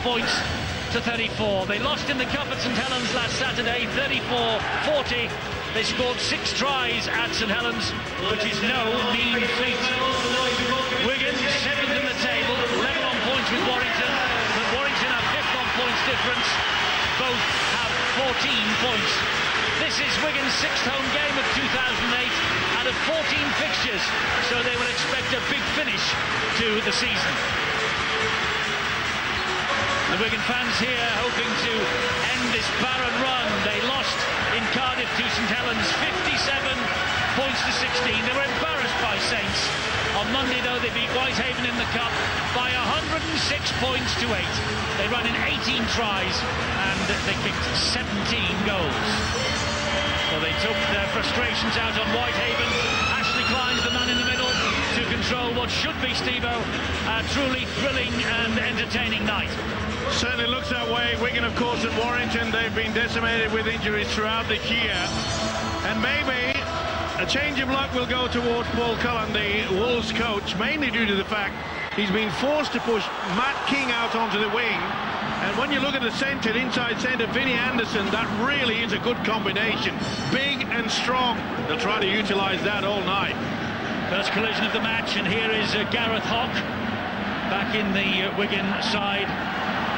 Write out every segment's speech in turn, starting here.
points to 34. They lost in the Cup at St Helens last Saturday, 34-40. They scored 6 tries at St Helens, which is no mean feat. Wigan, 7th in the table, level on points with Warrington, but Warrington have 5th on points difference. Both have 14 points. This is Wigan's 6th home game of 2008 out of 14 fixtures, so they will expect a big finish to the season. The Wigan fans here hoping to end this barren run. They lost in Cardiff to St Helens, 57 points to 16. They were embarrassed by Saints. On Monday, though, they beat Whitehaven in the Cup by 106 points to 8. They ran in 18 tries and they kicked 17 goals. So they took their frustrations out on Whitehaven. Ashley Klein's the man in the middle to control what should be, Steve-O, a truly thrilling and entertaining night. Certainly looks that way. Wigan, of course, and Warrington, they've been decimated with injuries throughout the year. And maybe a change of luck will go towards Paul Cullen, the Wolves coach, mainly due to the fact he's been forced to push Matt King out onto the wing. And when you look at the centre, inside centre, Vinnie Anderson, that really is a good combination. Big and strong. They'll try to utilise that all night. First collision of the match, and here is Gareth Hock back in the Wigan side.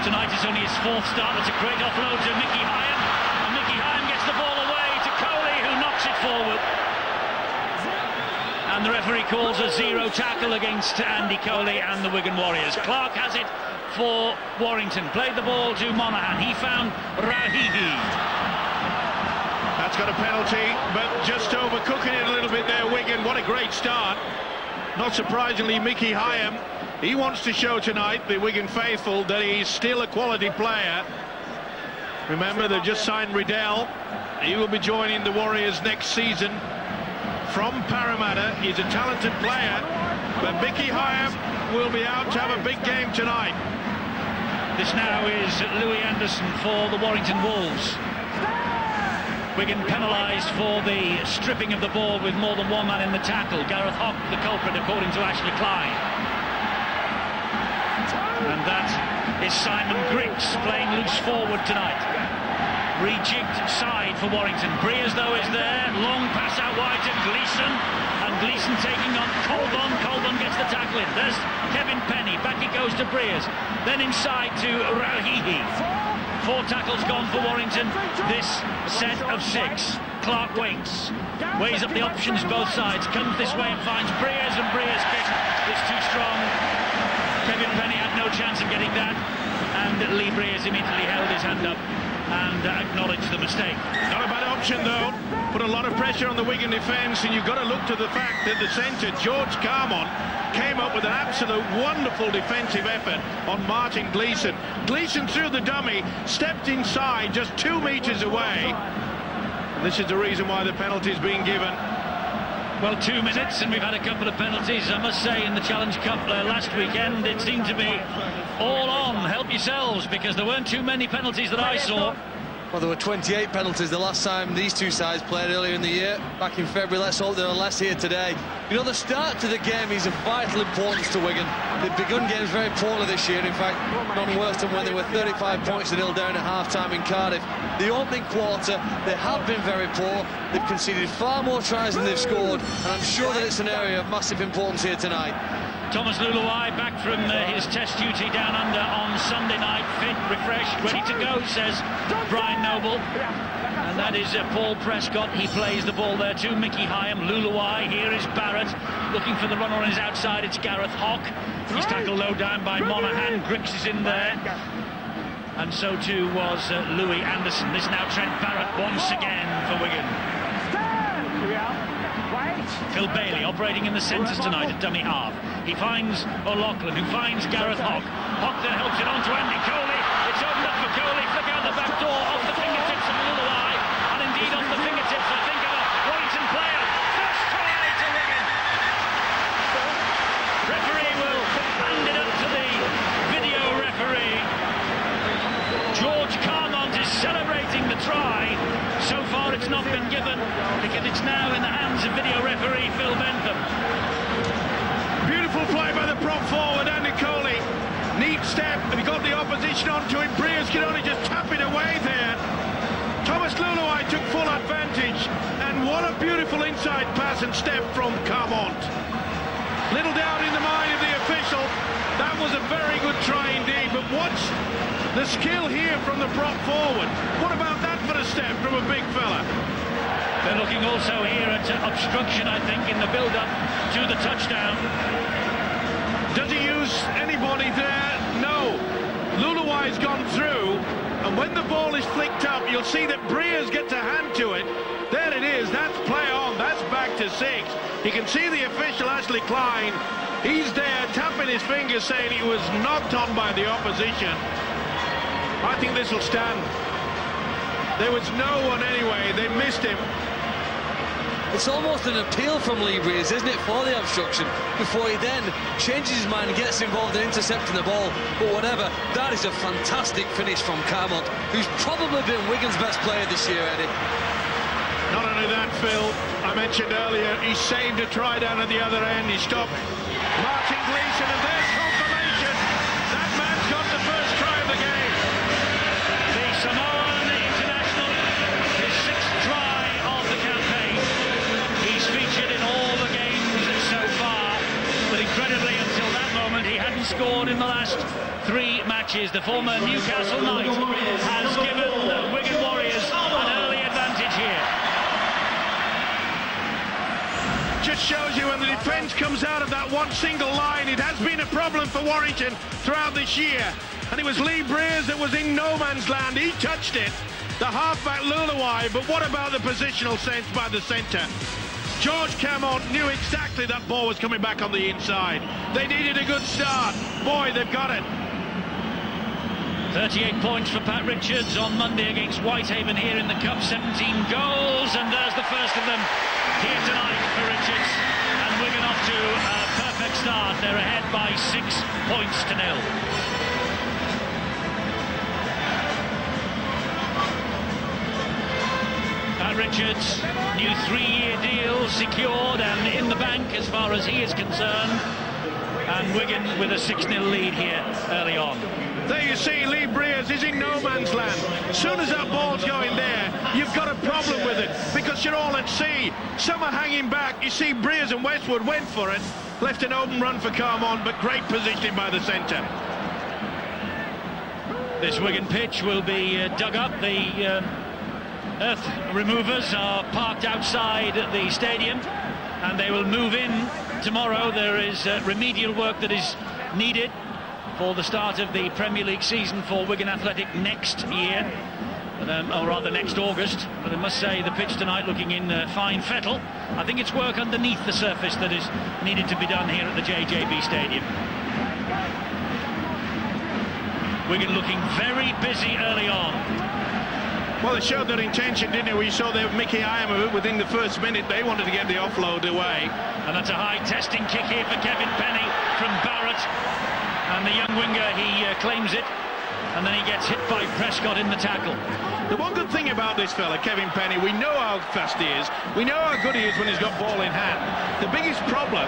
Tonight is only his 4th start. That's a great offload to Mickey Hyam, and Mickey Hyam gets the ball away to Coley, who knocks it forward. And the referee calls a 0 tackle against Andy Coley and the Wigan Warriors. Clark has it for Warrington. Played the ball to Monaghan. He found Rahihi. That's got a penalty, but just overcooking it a little bit there, Wigan. What a great start. Not surprisingly, Mickey Hyam, he wants to show tonight, the Wigan faithful, that he's still a quality player. Remember, they've just signed Riddell. He will be joining the Warriors next season from Parramatta. He's a talented player, but Mickey Hyam will be out to have a big game tonight. This now is Louis Anderson for the Warrington Wolves. Wigan penalised for the stripping of the ball with more than one man in the tackle. Gareth Hock, the culprit, according to Ashley Klein. And that is Simon Griggs playing loose forward tonight. Rejigged side for Warrington. Breers, though, is there. Long pass out wide to Gleeson. And Gleeson taking on Colbon. Colbon gets the tackle in. There's Kevin Penny. Back it goes to Breers. Then inside to Rahihi. 4 tackles gone for Warrington. This set of 6. Clark waits. Weighs up the options both sides. Comes this way and finds Breers. And Breers' kick is too strong. Kevin Penny had no chance of getting that. And Lee Breers immediately held his hand up and acknowledged the mistake. Not a bad option, though. Put a lot of pressure on the Wigan defence, and you've got to look to the fact that the centre, George Carmon, came up with an absolute wonderful defensive effort on Martin Gleeson. Gleeson threw the dummy, stepped inside just 2 metres away. And this is the reason why the penalty's been given. Well, 2 minutes, and we've had a couple of penalties. I must say, in the Challenge Cup last weekend, it seemed to be all on. Help yourselves, because there weren't too many penalties that I saw. Well, there were 28 penalties the last time these two sides played earlier in the year, back in February. Let's hope there are less here today. You know, the start to the game is of vital importance to Wigan. They've begun games very poorly this year. In fact, none worse than when they were 35 points to 0 down at half-time in Cardiff. The opening quarter, they have been very poor. They've conceded far more tries than they've scored, and I'm sure that it's an area of massive importance here tonight. Thomas Luluai back from his test duty down under on Sunday night, fit, refreshed, ready to go, says Brian Noble. And that is Paul Prescott. He plays the ball there to Mickey Hyam. Luluai, here is Barrett looking for the runner on his outside. It's Gareth Hock. He's tackled low down by Monaghan. Griggs is in there, and so too was Louis Anderson. This now Trent Barrett once again for Wigan. Phil Bailey operating in the centres tonight at dummy half. He finds O'Loughlin, who finds Gareth Hock. Hock then helps it on to Andy Coley. It's opened up for Coley. Flick out the back door, off the fingertips of Luluai, and indeed off the fingertips, I think, of a Warrington player. First try to Wigan. Referee will hand it up to the video referee. George Carmont is celebrating the try. So far it's not been given, because it's now in the hands of video referee Phil Bentham. Beautiful play by the prop forward, Andy Coley. Neat step, and he got the opposition opposition onto him. Breers can only just tap it away there. Thomas Luluai took full advantage, and what a beautiful inside pass and step from Carmont. Little doubt in the mind of the official. That was a very good try indeed, but watch the skill here from the prop forward. What about that for a step from a big fella? They're looking also here at obstruction, I think, in the build-up to the touchdown. Does he use anybody there? No. Luluai's gone through, and when the ball is flicked up, you'll see that Breers gets a hand to it. There it is. That's play on. That's back to 6. You can see the official, Ashley Klein. He's there tapping his fingers, saying he was knocked on by the opposition. I think this will stand. There was no one anyway. They missed him. It's almost an appeal from Lee Breers, isn't it, for the obstruction, before he then changes his mind and gets involved in intercepting the ball. But whatever, that is a fantastic finish from Carmont, who's probably been Wigan's best player this year, Eddie. Not only that, Phil, I mentioned earlier, he saved a try down at the other end. He stopped Martin Gleeson, and there's confirmation. That man's got the first try of the game. The Samoan international, his 6th try of the campaign. He's featured in all the games so far, but incredibly, until that moment, he hadn't scored in the last 3 matches. The former Newcastle Knight has given the Wigan Warriors an early advantage here. Just shows you when the defence comes out of that one single line. It has been a problem for Warrington throughout this year, and it was Lee Breers that was in no man's land. He touched it, the halfback Luluai, but what about the positional sense by the centre? George Carmont knew exactly that ball was coming back on the inside. They needed a good start. Boy, they've got it. 38 points for Pat Richards on Monday against Whitehaven here in the Cup. 17 goals, and there's the first of them here tonight for Richards. And Wigan off to a perfect start. They're ahead by 6 points to 0. Pat Richards, new 3-year deal secured and in the bank as far as he is concerned. And Wigan with a 6-0 lead here early on. There you see, Lee Breers is in no man's land. As soon as that ball's going there, you've got a problem with it, because you're all at sea. Some are hanging back. You see Breers and Westwood went for it, left an open run for Carmont, but great positioning by the centre. This Wigan pitch will be dug up. The earth removers are parked outside the stadium, and they will move in tomorrow. There is remedial work that is needed for the start of the Premier League season for Wigan Athletic next year, or rather next August. But I must say the pitch tonight looking in fine fettle. I think it's work underneath the surface that is needed to be done here at the JJB Stadium. Wigan looking very busy early on. Well, they showed their intention, didn't they? We saw their Mickey Iam of it within the first minute. They wanted to get the offload away. And that's a high testing kick here for Kevin Penny from Barrett. And the young winger, he claims it, and then he gets hit by Prescott in the tackle. The one good thing about this fella, Kevin Penny, we know how fast he is. We know how good he is when he's got ball in hand. The biggest problem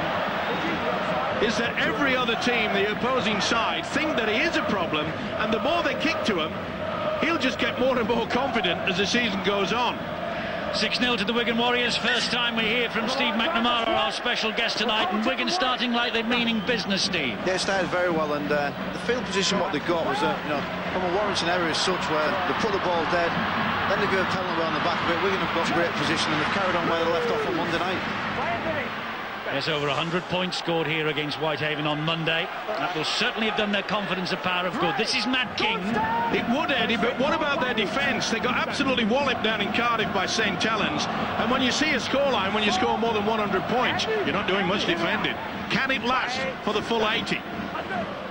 is that every other team, the opposing side, think that he is a problem, and the more they kick to him, he'll just get more and more confident as the season goes on. 6-0 to the Wigan Warriors. First time we hear from Steve McNamara, our special guest tonight, and Wigan starting like they're meaning business, Steve. Yeah, it started very well, and the field position what they got was from a Warrington area as such, where they put the ball dead, then they go penalty on the back of it. Wigan have got great position, and they've carried on where they left off on Monday night. Yes, over 100 points scored here against Whitehaven on Monday. That will certainly have done their confidence a power of good. This is Matt King. It would, Eddie, but what about their defence? They got absolutely walloped down in Cardiff by St Helens, and when you see a scoreline, when you score more than 100 points, you're not doing much defending. Can it last for the full 80?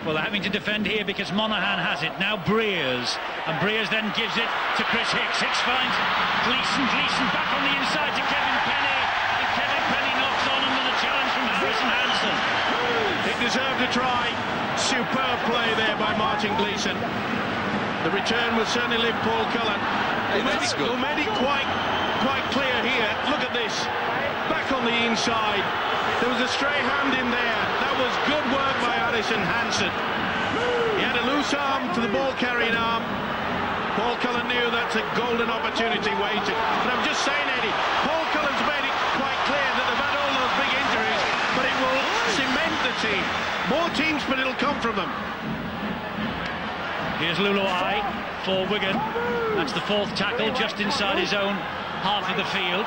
Well, they're having to defend here because Monaghan has it. Now Breers. And Breers then gives it to Chris Hicks. Hicks finds Gleeson back on the inside to Kevin Penny. And Kevin Penny knocks on, and then a challenge from Harrison Hansen. It deserved a try. Superb play there by Martin Gleeson. The return will certainly live Paul Cullen, who made it quite clear here. Look at this. Back on the inside. There was a stray hand in there. That was good work by Harrison Hansen. He had a loose arm to the ball-carrying arm. Paul Cullen knew that's a golden opportunity waiting. But I'm just saying, Eddie, Paul Cullen's made it quite clear that they've had all those big injuries, but it will cement the team. More teams, but it'll come from them. Here's Luluai for Wigan. That's the fourth tackle, just inside his own half of the field.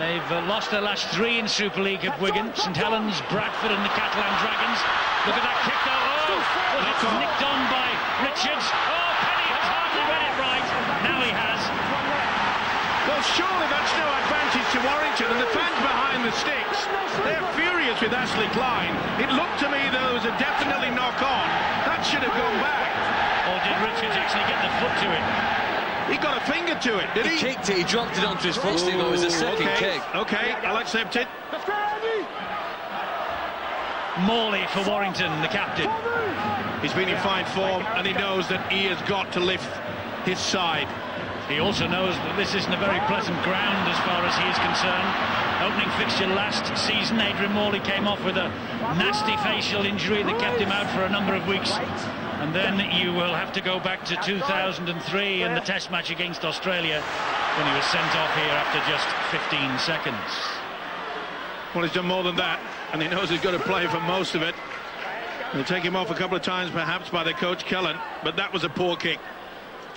They've lost their last three in Super League at Wigan. St Helens, Bradford and the Catalan Dragons. Look at that kick though. Oh, was it nicked on by Richards? Oh, Penny has hardly read it right. Now he has. Well, surely that's no advantage to Warrington, and the fans behind the sticks, they're furious with Ashley Klein. It looked to me there was a definitely knock on. That should have gone back. Or did Richards actually get the foot to it? He got a finger to it, did he? He kicked it, he dropped it onto his footstick, it was a second kick. Okay, I'll accept it. Morley for Warrington, the captain. He's been in fine form, and he knows that he has got to lift his side. He also knows that this isn't a very pleasant ground as far as he is concerned. Opening fixture last season, Adrian Morley came off with a nasty facial injury that kept him out for a number of weeks. And then you will have to go back to 2003 and the test match against Australia when he was sent off here after just 15 seconds. Well, he's done more than that, and he knows he's got to play for most of it. They'll take him off a couple of times perhaps by the coach Cullen, but that was a poor kick.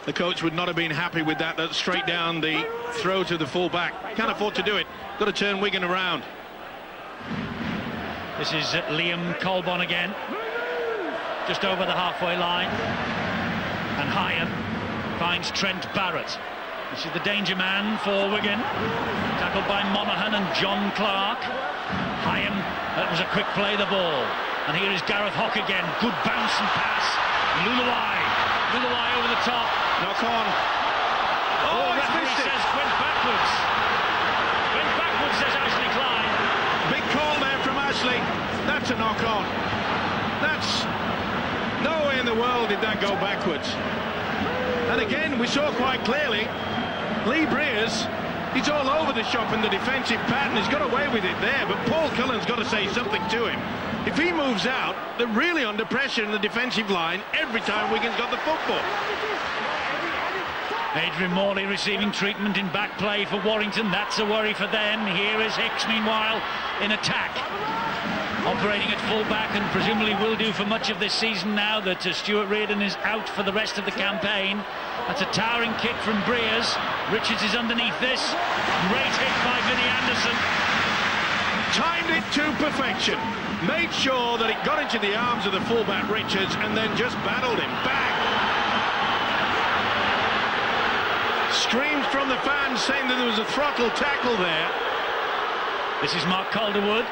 The coach would not have been happy with that. That's straight down the throat of the full-back. Can't afford to do it. Got to turn Wigan around. This is Liam Colbon again. Just over the halfway line. And Hyam finds Trent Barrett. This is the danger man for Wigan. Tackled by Monaghan and John Clark. Hyam, that was a quick play, the ball. And here is Gareth Hock again. Good bounce and pass. Luluai over the top. Knock on. Oh, the referee says went backwards. Went backwards, says Ashley Klein. Big call there from Ashley. That's a knock on. That's... no way in the world did that go backwards. And again, we saw quite clearly, Lee Briers, he's all over the shop in the defensive pattern. He's got away with it there, but Paul Cullen's got to say something to him. If he moves out, they're really under pressure in the defensive line every time Wigan's got the football. Adrian Morley receiving treatment in back play for Warrington. That's a worry for them. Here is Hicks, meanwhile, in attack. Operating at full-back and presumably will do for much of this season now that Stuart Reardon is out for the rest of the campaign. That's a towering kick from Briers. Richards is underneath this. Great hit by Vinnie Anderson. Timed it to perfection. Made sure that it got into the arms of the full-back Richards and then just battled him. Bang! Screams from the fans saying that there was a throttle tackle there. This is Mark Calderwood.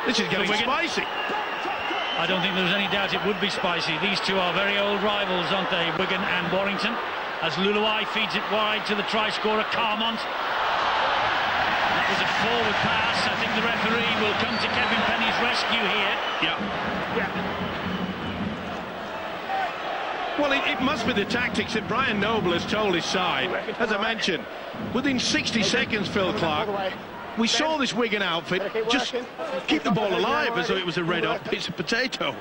This is getting spicy. I don't think there's any doubt it would be spicy. These two are very old rivals, aren't they, Wigan and Warrington? As Luluai feeds it wide to the try-scorer, Carmont. That was a forward pass. I think the referee will come to Kevin Penny's rescue here. Yeah. Well, it must be the tactics that Brian Noble has told his side. As I mentioned, within 60 seconds, Phil Clark, we saw this Wigan outfit just keep the ball alive as though it was a red-hot piece of potato.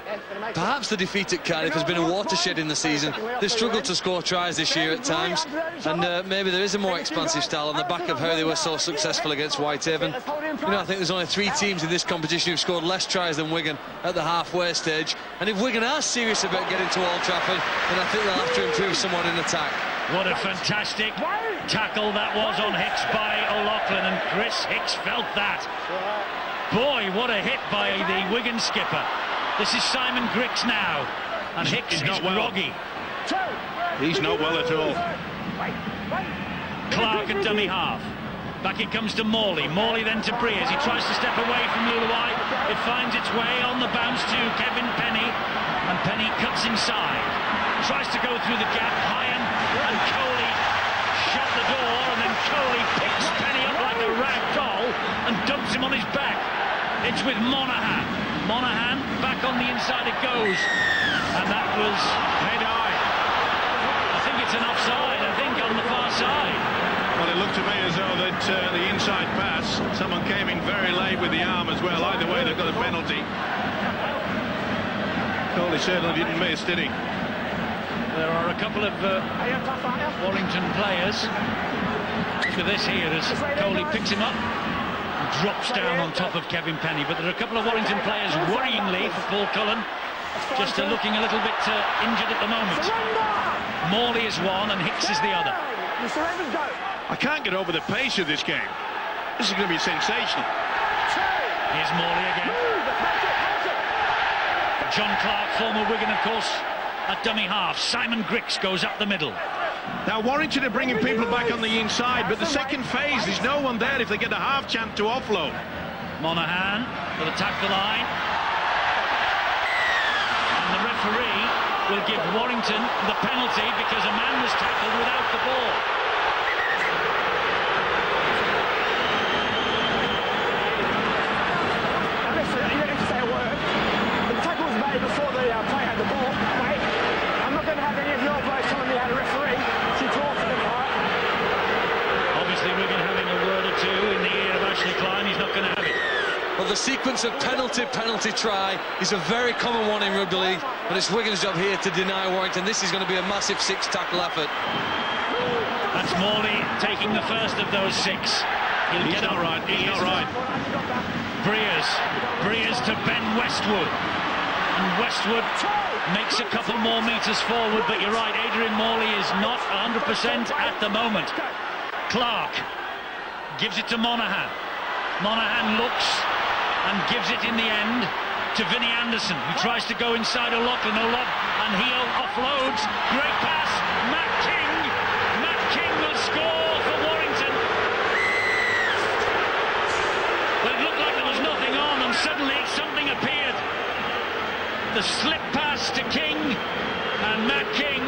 Perhaps the defeat at Cardiff has been a watershed in the season. They've struggled to score tries this year at times, and maybe there is a more expansive style on the back of how they were so successful against Whitehaven. You know, I think there's only 3 teams in this competition who've scored less tries than Wigan at the halfway stage, and if Wigan are serious about getting to Old Trafford, then I think they'll have to improve somewhat in attack. What a fantastic tackle that was on Hicks by O'Loughlin, and Chris Hicks felt that. Boy, what a hit by the Wigan skipper. This is Simon Griggs now, and Hicks is groggy. He's not well at all. Clark at dummy half. Back it comes to Morley. Morley then to Briers. He tries to step away from Luluai. It finds its way on the bounce to Kevin Penny, and Penny cuts inside. Tries to go through the gap. Hyam and Coley shut the door, and then Coley picks Penny up like a rag doll and dumps him on his back. It's with Monaghan. Monaghan back on the inside it goes, and that was head-high. I think it's an offside. I think on the far side. Well, it looked to me as though that the inside pass, someone came in very late with the arm as well. Either way, they've got a penalty. Coley certainly didn't miss, did he? There are a couple of Warrington players. Look at this here as Coley picks him up and drops down on top of Kevin Penny. But there are a couple of Warrington players worryingly for Paul Cullen, just looking a little bit injured at the moment. Morley is one and Hicks is the other. I can't get over the pace of this game. This is going to be sensational. Here's Morley again. John Clark, former Wigan, of course, at dummy half. Simon Griggs goes up the middle. Now Warrington are bringing people back on the inside, but the second phase, there's no one there if they get a half chance to offload. Monaghan will attack the line. And the referee will give Warrington the penalty because a man was tackled without the ball. Before the player had the ball, mate. I'm not going to have any of your players telling me how to referee. She talks to them, right? Obviously, Wigan having a word or two in the ear of Ashley Klein. He's not going to have it. Well, the sequence of penalty, try is a very common one in rugby league, but it's Wigan's job here to deny Warrington. This is going to be a massive 6-tackle effort. That's Morley taking the first of those 6. He's not right. He's not right. Breers to Ben Westwood. And Westwood makes a couple more metres forward, but you're right, Adrian Morley is not 100% at the moment. Clark gives it to Monaghan. Monaghan looks and gives it in the end to Vinnie Anderson, who tries to go inside O'Loughlin, and he offloads. Great pass, Matt King will score for Warrington. Well, it looked like there was nothing on, and suddenly something appeared. The slip pass to King, and Matt King,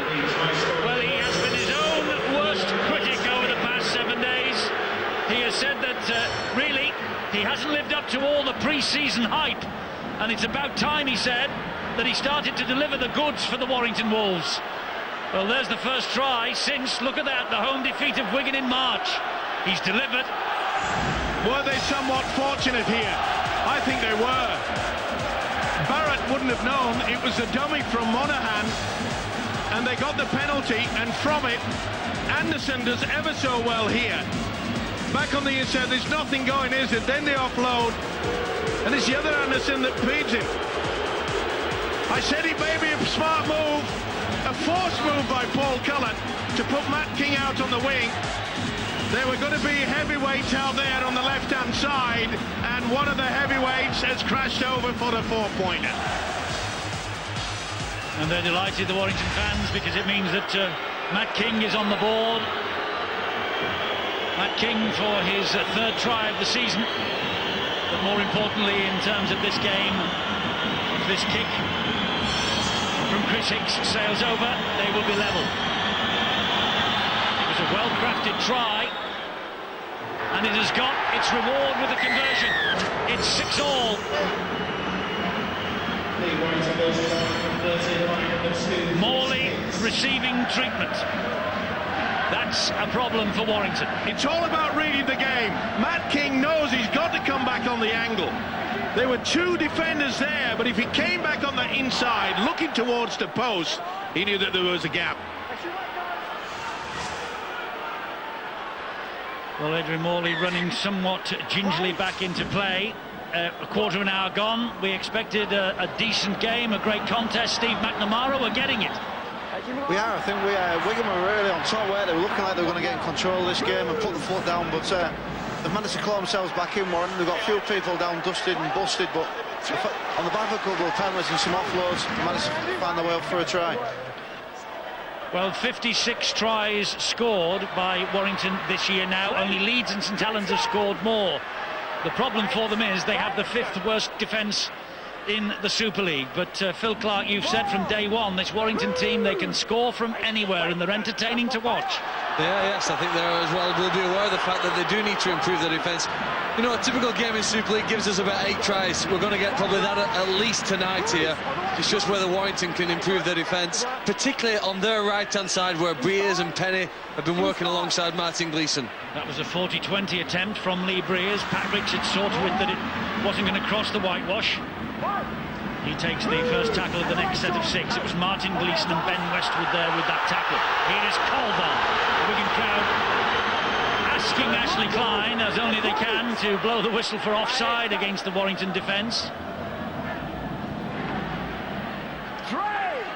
well, he has been his own worst critic over the past 7 days. He has said that really he hasn't lived up to all the pre-season hype, and it's about time, he said, that he started to deliver the goods for the Warrington Wolves. Well, there's the first try since, look at that, the home defeat of Wigan in March. He's delivered. Were they somewhat fortunate here? I think they were. Barrett wouldn't have known it was a dummy from Monaghan, and they got the penalty, and from it Anderson does ever so well here. Back on the inside, there's nothing going, is it? Then they offload, and it's the other Anderson that feeds him. I said it may be a smart move, a forced move by Paul Cullen to put Matt King out on the wing. There were going to be heavyweights out there on the left-hand side, and one of the heavyweights has crashed over for the 4-pointer. And they're delighted, the Warrington fans, because it means that Matt King is on the board. Matt King for his 3rd try of the season. But more importantly, in terms of this game, if this kick from Chris Hicks sails over, they will be level. It was a well-crafted try, and it has got its reward with the conversion. It's 6-all. Morley receiving treatment. That's a problem for Warrington. It's all about reading the game. Matt King knows he's got to come back on the angle. There were 2 defenders there, but if he came back on the inside, looking towards the post, he knew that there was a gap. Well, Adrian Morley running somewhat gingerly back into play. A quarter of an hour gone. We expected a decent game, a great contest. Steve McNamara, we're getting it. We are. I think Wigan were really on top where they were looking like they were going to get in control of this game and put the foot down, but they've managed to claw themselves back in, Warren. They've got a few people down, dusted and busted, but on the back of a couple of penalties and some offloads, they managed to find their way up for a try. Well, 56 tries scored by Warrington this year now. Only Leeds and St Helens have scored more. The problem for them is they have the 5th worst defence in the Super League. But Phil Clark, you've said from day one, this Warrington team, they can score from anywhere and they're entertaining to watch. Yes, I think they as well will be aware of the fact that they do need to improve their defence. You know, a typical game in Super League gives us about 8 tries. We're going to get probably that at least tonight here. It's just whether Warrington can improve their defence, particularly on their right-hand side where Breers and Penny have been working alongside Martin Gleeson. That was a 40-20 attempt from Lee Breers. Pat Richards saw to it that it wasn't going to cross the whitewash. He takes the first tackle of the next set of 6. It was Martin Gleeson and Ben Westwood there with that tackle. Here is Colbon. The Wigan crowd asking Ashley Klein, as only they can, to blow the whistle for offside against the Warrington defence.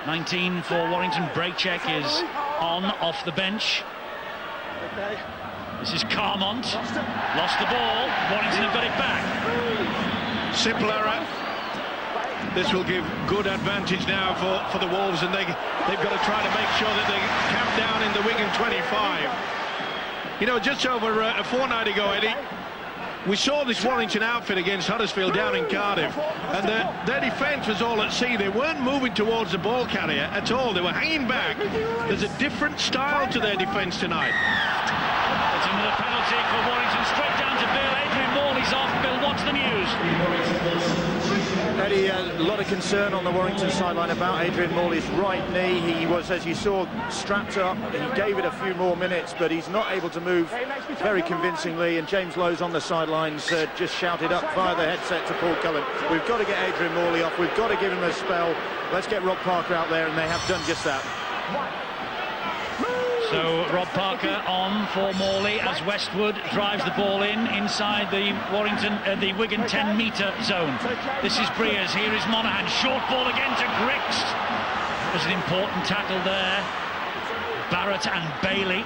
19 for Warrington. Breakcheck is on, off the bench. This is Carmont. Lost the ball. Warrington have got it back. Simple error. This will give good advantage now for the Wolves, and they've got to try to make sure that they camp down in the Wigan 25. You know, just over a fortnight ago, Eddie, we saw this Warrington outfit against Huddersfield down in Cardiff, and their defence was all at sea. They weren't moving towards the ball carrier at all. They were hanging back. There's a different style to their defence tonight. It's another penalty for Warrington. Straight down to Bill. Adrian Morley's off. Bill, what's the news? Eddie, a lot of concern on the Warrington sideline about Adrian Morley's right knee. He was, as you saw, strapped up. He gave it a few more minutes, but he's not able to move very convincingly. And James Lowe's on the sidelines just shouted up via the headset to Paul Cullen, we've got to get Adrian Morley off. We've got to give him a spell. Let's get Rob Parker out there, and they have done just that. So Rob Parker on for Morley as Westwood drives the ball inside the Wigan 10-metre zone. This is Breers. Here is Monaghan. Short ball again to Grix. There's an important tackle there. Barrett and Bailey.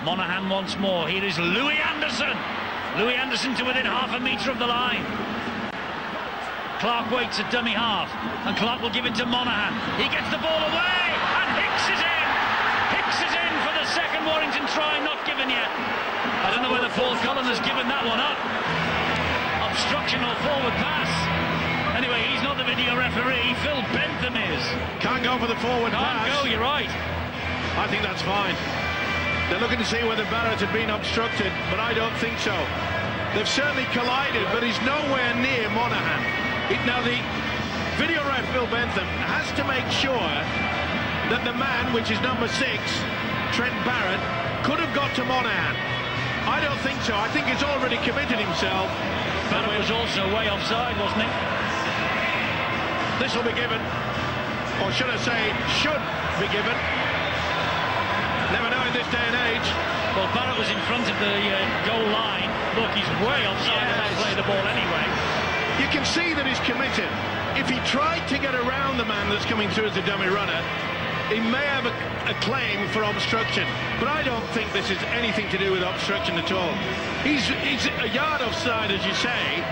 Monaghan once more. Here is Louis Anderson. Louis Anderson to within half a metre of the line. Clark waits at dummy half, and Clark will give it to Monaghan. He gets the ball away, and Hicks is in. Hicks is in for the second Warrington try, not given yet. I don't know whether Paul Cullen has given that one up. Obstruction or forward pass. Anyway, he's not the video referee. Phil Bentham is. Can't go for the forward pass. Can't go, you're right. I think that's fine. They're looking to see whether Barrett had been obstructed, but I don't think so. They've certainly collided, but he's nowhere near Monaghan. Now, the video ref, Phil Bentham, has to make sure that the man, which is number 6, Trent Barrett, could have got to Monaghan. I don't think so. I think he's already committed himself. Barrett was also way offside, wasn't he? This will be given, or should I say, should be given. Never know in this day and age. Well, Barrett was in front of the goal line. Look, he's way offside and play the ball anyway. You can see that he's committed. If he tried to get around the man that's coming through as a dummy runner, he may have a claim for obstruction, but I don't think this is anything to do with obstruction at all. He's a yard offside, as you say,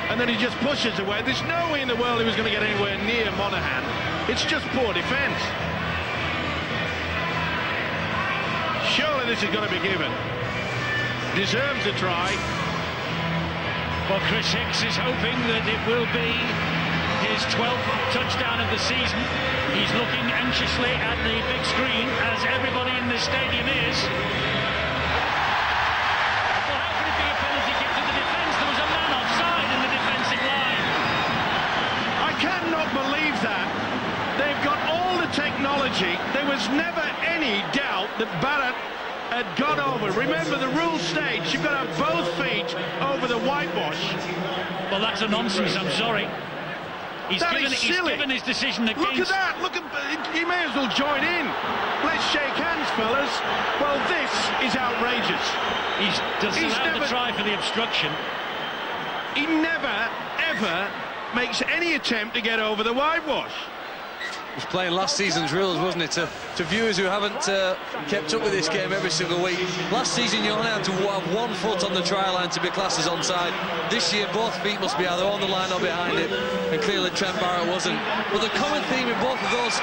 and then he just pushes away. There's no way in the world he was going to get anywhere near Monaghan. It's just poor defence. Surely this is going to be given. Deserves a try. Well, Chris Hicks is hoping that it will be his 12th touchdown of the season. He's looking anxiously at the big screen, as everybody in this stadium is. Well, how could it be a penalty kick to the defence? There was a man offside in the defensive line. I cannot believe that. They've got all the technology. There was never any doubt that Barrett had got over. Remember, the rules state you've got to have both feet over the whitewash. Well, that's a nonsense, I'm sorry. He's given his decision against... Look at that! Look at... He may as well join in. Let's shake hands, fellas. Well, this is outrageous. He's allowed the try for the obstruction. He never, ever makes any attempt to get over the whitewash. Was playing last season's rules, wasn't it? To viewers who haven't kept up with this game every single week, last season you only had to have one foot on the try line to be classed as onside. This year both feet must be either on the line or behind it, and clearly Trent Barrett wasn't. But the common theme in both of those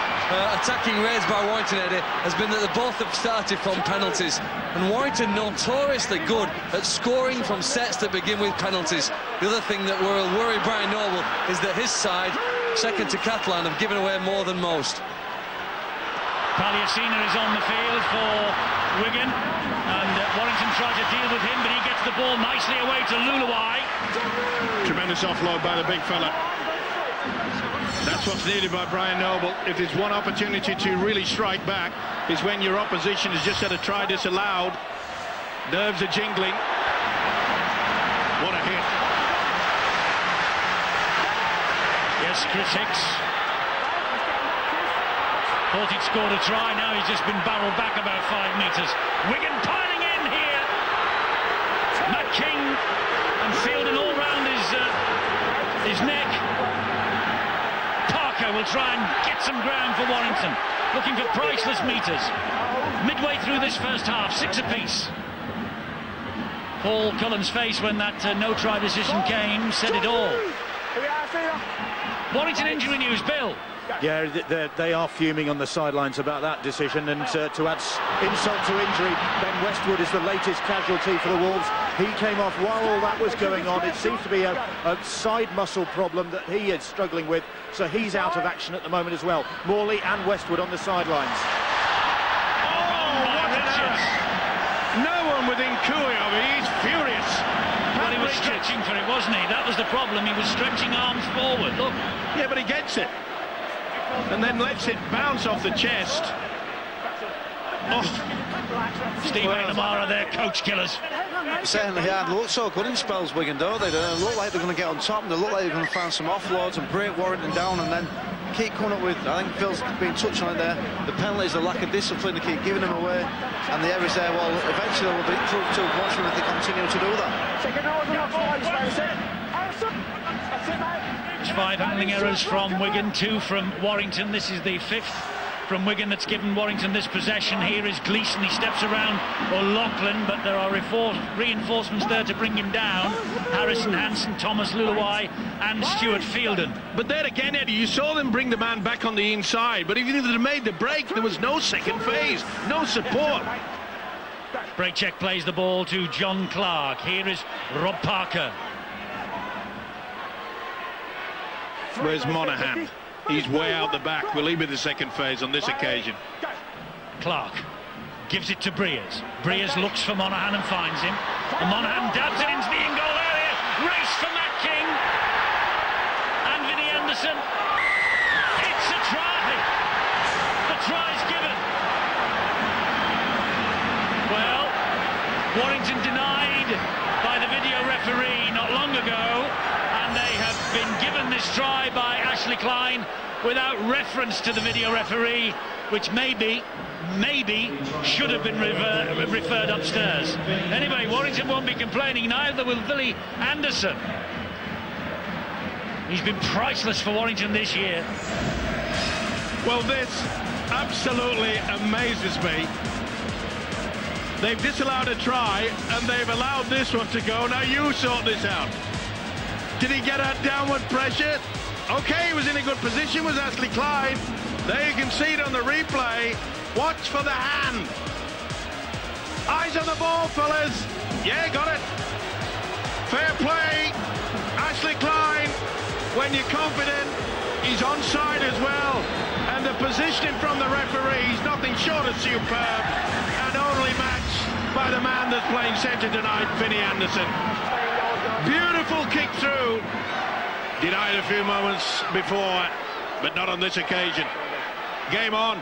attacking raids by Warrington, Eddie, has been that they both have started from penalties, and Warrington notoriously good at scoring from sets that begin with penalties. The other thing that will worry Brian Noble is that his side, second to Catalan, have given away more than most. Palliasina is on the field for Wigan, and Warrington tried to deal with him, but he gets the ball nicely away to Luluai. Tremendous offload by the big fella. That's what's needed by Brian Noble. If there's one opportunity to really strike back, is when your opposition has just had a try disallowed. Nerves are jingling. What a hit. Yes, It's Chris Hicks. Thought he'd scored a try, now he's just been barreled back about 5 metres. Wigan piling in here. Matt King and Fielden all round his neck. Parker will try and get some ground for Warrington, looking for priceless metres. Midway through this first half, 6 apiece. Paul Cullen's face when that no-try decision came said it all. Warrington injury news, Bill. Yeah, they are fuming on the sidelines about that decision, and to add insult to injury, Ben Westwood is the latest casualty for the Wolves. He came off while all that was going on. It seems to be a side muscle problem that he is struggling with, so he's out of action at the moment as well. Morley and Westwood on the sidelines. Oh, what an error! No one within cooing of it. He's furious. Well, he was stretching for it, wasn't he? That was the problem. He was stretching arms forward. Look. Yeah, but he gets it. And then lets it bounce off the chest. Oh. Steve McNamara, their coach killers. Certainly, yeah, they look so good in spells, Wigan, don't they? They look like they're going to get on top, and they look like they're going to find some offloads and break Warrington down, and then keep coming up with, I think Phil's been touched on it there, the penalties, the lack of discipline, they keep giving them away, and the errors there, well, eventually they'll be proved too much if they continue to do that. 5 handling errors from Wigan, 2 from Warrington. This is the 5th from Wigan that's given Warrington this possession. Here is Gleeson, he steps around O'Loughlin, but there are reinforcements there to bring him down. Harrison Hansen, Thomas Luluai and Stuart Fielden. But there again, Eddie, you saw them bring the man back on the inside, but even if they made the break, there was no second phase, no support. Breakcheck plays the ball to John Clark. Here is Rob Parker. Where's Monaghan? He's way out the back. Will he be the second phase on this occasion? Clark gives it to Breers. Breers looks for Monaghan and finds him. And Monaghan dabs it into the in-goal area. Race for Matt King. And Vinnie Anderson. It's a try. The try's given. Well, Warrington denied by the video referee not long ago. And they have been given this try by Ashley Klein without reference to the video referee, which maybe should have been referred upstairs. Anyway, Warrington won't be complaining, neither will Vinnie Anderson. He's been priceless for Warrington this year. Well, this absolutely amazes me. They've disallowed a try, and they've allowed this one to go. Now you sort this out. Did he get that downward pressure? Okay, he was in a good position, was Ashley Klein. There you can see it on the replay. Watch for the hand. Eyes on the ball, fellas. Yeah, got it. Fair play. Ashley Klein, when you're confident, he's onside as well. And the positioning from the referee is nothing short of superb, and only matched by the man that's playing centre tonight, Vinnie Anderson. Beautiful kick through. Denied a few moments before, but not on this occasion. Game on.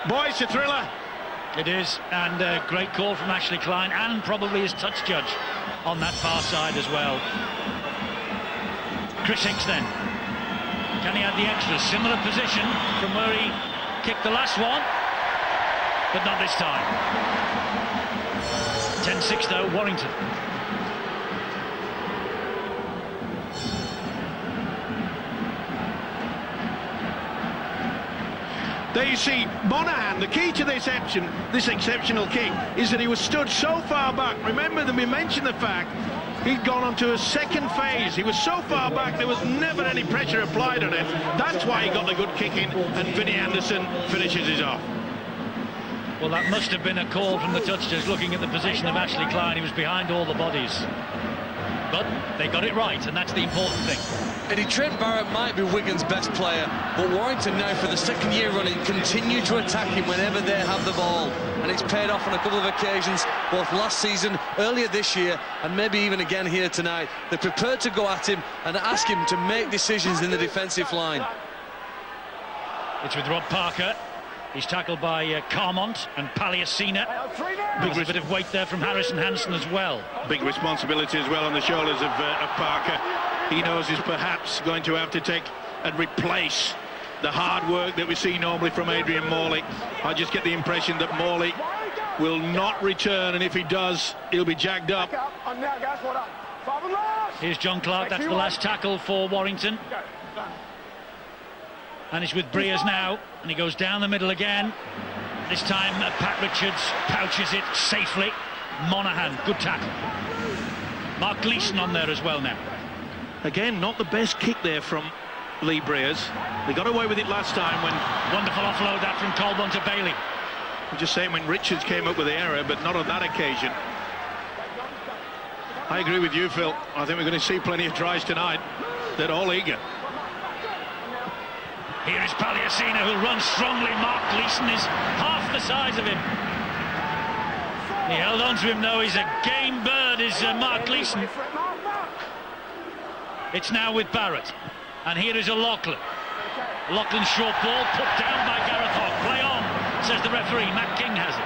Boy, it's a thriller. It is, and a great call from Ashley Klein, and probably his touch judge on that far side as well. Chris Hicks then. Can he add the extra? Similar position from where he kicked the last one, but not this time. 10-6 though, Warrington. There you see Monaghan. The key to this exceptional kick is that he was stood so far back. Remember that we mentioned the fact he'd gone on to a second phase. He was so far back there was never any pressure applied on it. That's why he got the good kick in, and Vinnie Anderson finishes it off. Well, that must have been a call from the touch judge looking at the position of Ashley Klein. He was behind all the bodies. But they got it right, and that's the important thing. Eddie, Trent Barrett might be Wigan's best player, but Warrington now, for the second year running, continue to attack him whenever they have the ball. And it's paid off on a couple of occasions, both last season, earlier this year, and maybe even again here tonight. They're prepared to go at him and ask him to make decisions in the defensive line. It's with Rob Parker. He's tackled by Carmont and Palliasina. There's a bit of weight there from Harrison Hansen as well. Big responsibility as well on the shoulders of Parker. he knows he's perhaps going to have to take and replace the hard work that we see normally from Adrian Morley. I just get the impression that Morley will not return, and if he does, he'll be jagged up. Here's John Clark. That's the last tackle for Warrington. And he's with Breers now, and he goes down the middle again. This time Pat Richards pouches it safely. Monaghan, good tackle. Mark Gleeson on there as well now. Again, not the best kick there from Lee Breers. They got away with it last time when... Wonderful offload that from Colburn to Bailey. I'm just saying when Richards came up with the error, but not on that occasion. I agree with you, Phil. I think we're going to see plenty of tries tonight. They're all eager. Here is Palliasina, who runs strongly. Mark Gleeson is half the size of him. He held on to him, though. He's a game bird, is Mark Gleeson. It's now with Barrett. And here is O'Loughlin. O'Loughlin's short ball put down by Gareth Hogg. Play on, says the referee. Matt King has it.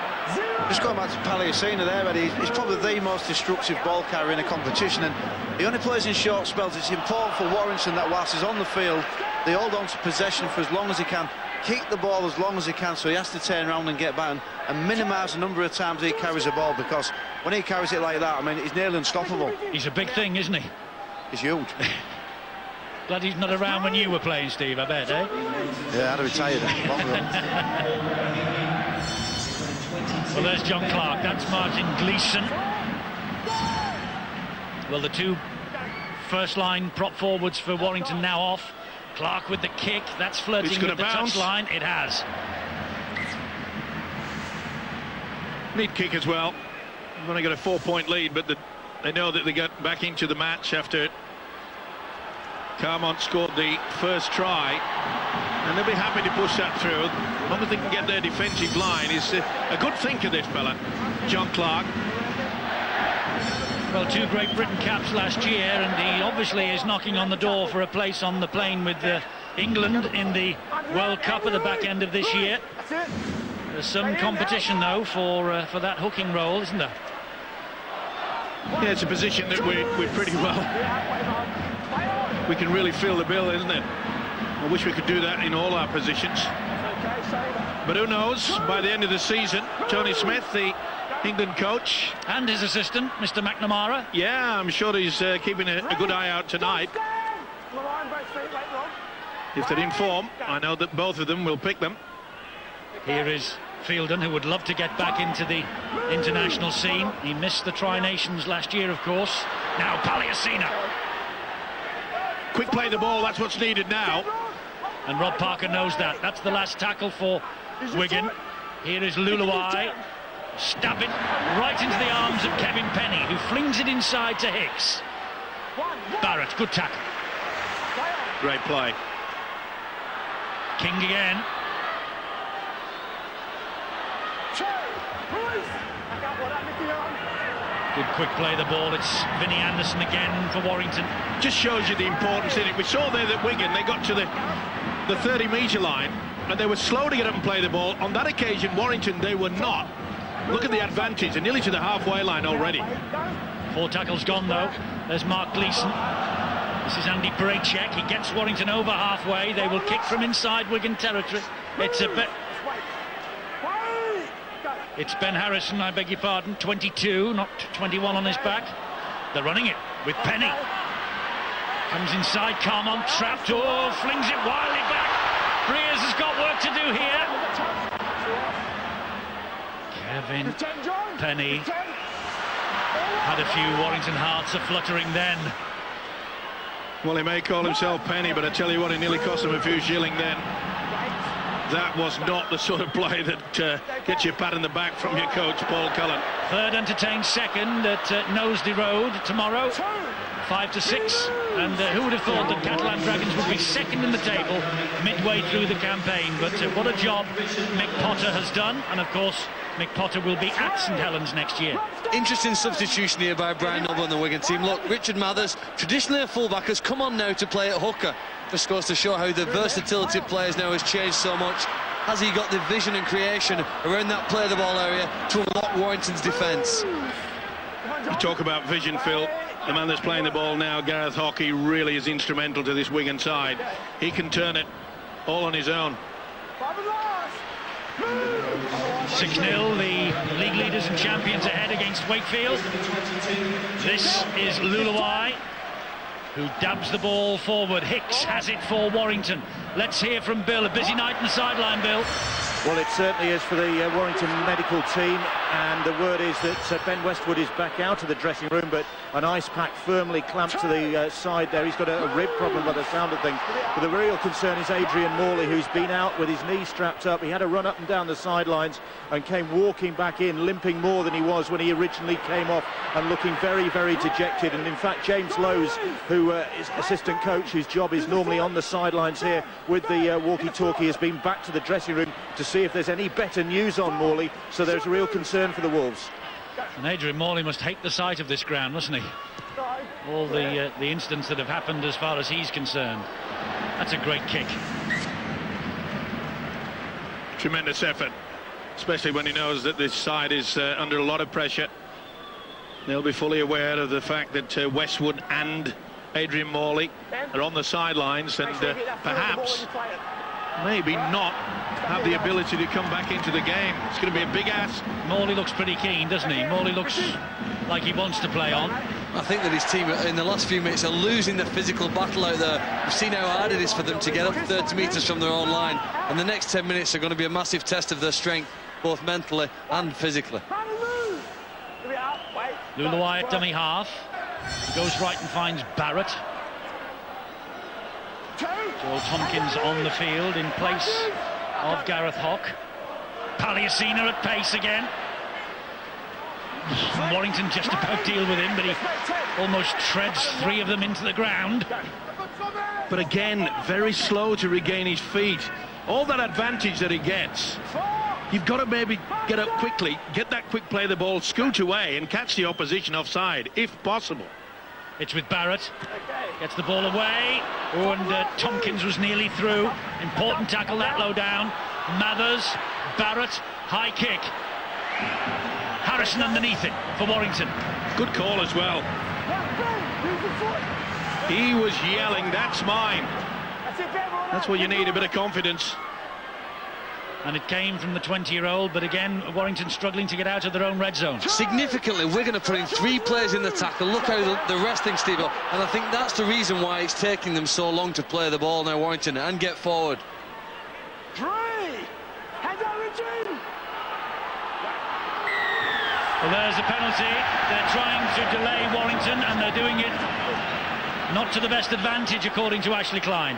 Just going back to Palliasina there, Eddie, he's probably the most destructive ball carrier in a competition, and he only plays in short spells. It's important for Warrington that whilst he's on the field, they hold on to possession for as long as he can, keep the ball as long as he can, so he has to turn around and get back and minimise the number of times he carries the ball, because when he carries it like that, I mean, he's nearly unstoppable. He's a big thing, isn't he? He's huge. Glad he's not around when you were playing, Steve, I bet, eh? Yeah, I'd have retired long ago. Well, there's John Clark. That's Martin Gleeson. Well, the two first-line prop forwards for Warrington now off. Clark with the kick. That's flirting with the touchline. It has. Neat kick as well. They've only got a 4-point lead, but they know that they get back into the match after Carmont scored the first try, and they'll be happy to push that through. As long as they can get their defensive line, is a good thinker, this fella, John Clark. Well, 2 Great Britain caps last year, and he obviously is knocking on the door for a place on the plane with England in the World Cup at the back end of this year. There's some competition, though, for that hooking role, isn't there? Yeah, it's a position that we're pretty well... We can really fill the bill, isn't it? I wish we could do that in all our positions. But who knows, by the end of the season, Tony Smith, the England coach... And his assistant, Mr. McNamara. Yeah, I'm sure he's keeping a good eye out tonight. If they're in form, I know that both of them will pick them. Here is Fielden, who would love to get back into the international scene. He missed the Tri-Nations last year, of course. Now Palliasina. Quick play the ball, that's what's needed now. And Rob Parker knows that. That's the last tackle for Wigan. Here is Luluai. Stab it right into the arms of Kevin Penny, who flings it inside to Hicks. Barrett, good tackle. Great play. King again. Good quick play the ball. It's Vinnie Anderson again for Warrington. Just shows you the importance in it. We saw there that Wigan, they got to the 30-metre line and they were slow to get up and play the ball. On that occasion, Warrington, they were not. Look at the advantage. They're nearly to the halfway line already. 4 tackles gone, though. There's Mark Gleeson. This is Andy Braychek. He gets Warrington over halfway. They will kick from inside Wigan territory. It's Ben Harrison, I beg your pardon, 22, not 21 on his back. They're running it with Penny. Comes inside, Carmont, trapped, flings it wildly back. Breers has got work to do here. Kevin Penny had a few Warrington hearts a-fluttering then. Well, he may call himself Penny, but I tell you what, it nearly cost him a few shilling then. That was not the sort of play that gets you a pat in the back from your coach, Paul Cullen. Third entertained second at Knowsley Road tomorrow, 5-6. And who would have thought that Catalan Dragons would be second in the table midway through the campaign? But what a job Mick Potter has done. And, of course, Mick Potter will be at St Helens next year. Interesting substitution here by Brian Noble and the Wigan team. Look, Richard Mathers, traditionally a fullback, has come on now to play at hooker. Just goes to show how the versatility of players now has changed so much. Has he got the vision and creation around that play the ball area to unlock Warrington's defence? You talk about vision, Phil. the man that's playing the ball now, Gareth Hockey, really is instrumental to this Wigan side. He can turn it all on his own. 6-0, the league leaders and champions ahead against Wakefield. This is Luluai, who dabs the ball forward. Hicks has it for Warrington. Let's hear from Bill. A busy night in the sideline, Bill. Well, it certainly is for the Warrington medical team, and the word is that Ben Westwood is back out of the dressing room, but an ice pack firmly clamped to the side there. He's got a rib problem by the sound of things. But the real concern is Adrian Morley, who's been out with his knee strapped up. He had a run up and down the sidelines and came walking back in, limping more than he was when he originally came off, and looking very, very dejected. And in fact, James Lowes, who is assistant coach, whose job is normally on the sidelines here with the walkie-talkie, has been back to the dressing room to see if there's any better news on Morley. So there's real concern for the Wolves. And Adrian Morley must hate the sight of this ground, mustn't he? All the incidents that have happened as far as he's concerned. That's a great kick. Tremendous effort, especially when he knows that this side is under a lot of pressure. They'll be fully aware of the fact that Westwood and Adrian Morley are on the sidelines, and perhaps maybe not have the ability to come back into the game. It's going to be a big ask. Morley looks pretty keen, doesn't he? Morley looks like he wants to play on. I think that his team in the last few minutes are losing the physical battle out there. We've seen how hard it is for them to get up 30 metres from their own line, and the next 10 minutes are going to be a massive test of their strength, both mentally and physically. Luluai at dummy half. He goes right and finds Barrett. Joel Tompkins on the field in place of Gareth Hock. Paliasina at pace again. Warrington just about deal with him, but he almost treads three of them into the ground. But again, very slow to regain his feet. All that advantage that he gets, you've got to maybe get up quickly, get that quick play of the ball, scoot away and catch the opposition offside, if possible. It's with Barrett. Gets the ball away. Oh, and Tompkins was nearly through. Important tackle that low down. Mathers, Barrett, high kick. Harrison underneath it for Warrington. Good call as well. He was yelling, "That's mine." That's what you need, a bit of confidence. And it came from the 20-year-old, but again, Warrington struggling to get out of their own red zone. Significantly, we're going to put in 3 players in the tackle. Look how they're resting, Steve, and I think that's the reason why it's taking them so long to play the ball now, Warrington, and get forward. Well, there's a penalty. They're trying to delay Warrington, and they're doing it not to the best advantage, according to Ashley Klein.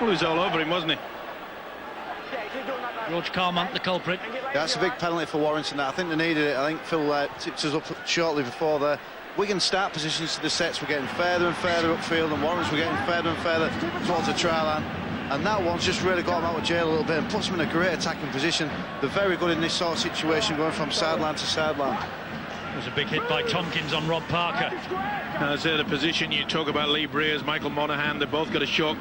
Well, he was all over him, wasn't he? George Carmont, the culprit. Yeah, that's a big penalty for Warrington. I think they needed it. I think Phil tipped us up shortly before there. Wigan's start positions to the sets were getting further and further upfield, and Warrington were getting further and further towards the try line. And that one's just really got them out of jail a little bit and puts them in a great attacking position. They're very good in this sort of situation, going from sideline to sideline. It was a big hit by Tompkins on Rob Parker. As the position you talk about, Lee Breers, Michael Monaghan, they've both got a short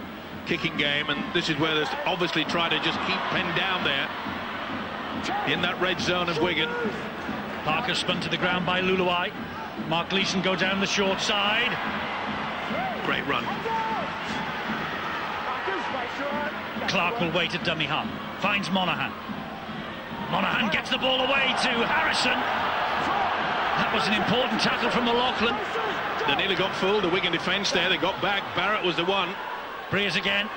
kicking game, and this is where they obviously try to just keep Penn down there in that red zone of Wigan. Parker spun to the ground by Luluai. Mark Gleeson go down the short side. Great run. Clark will wait at dummy half. Finds Monaghan. Monaghan gets the ball away to Harrison. That was an important tackle from McLaughlin. They nearly got fooled, the Wigan defence there. They got back. Barrett was the one. Breers again.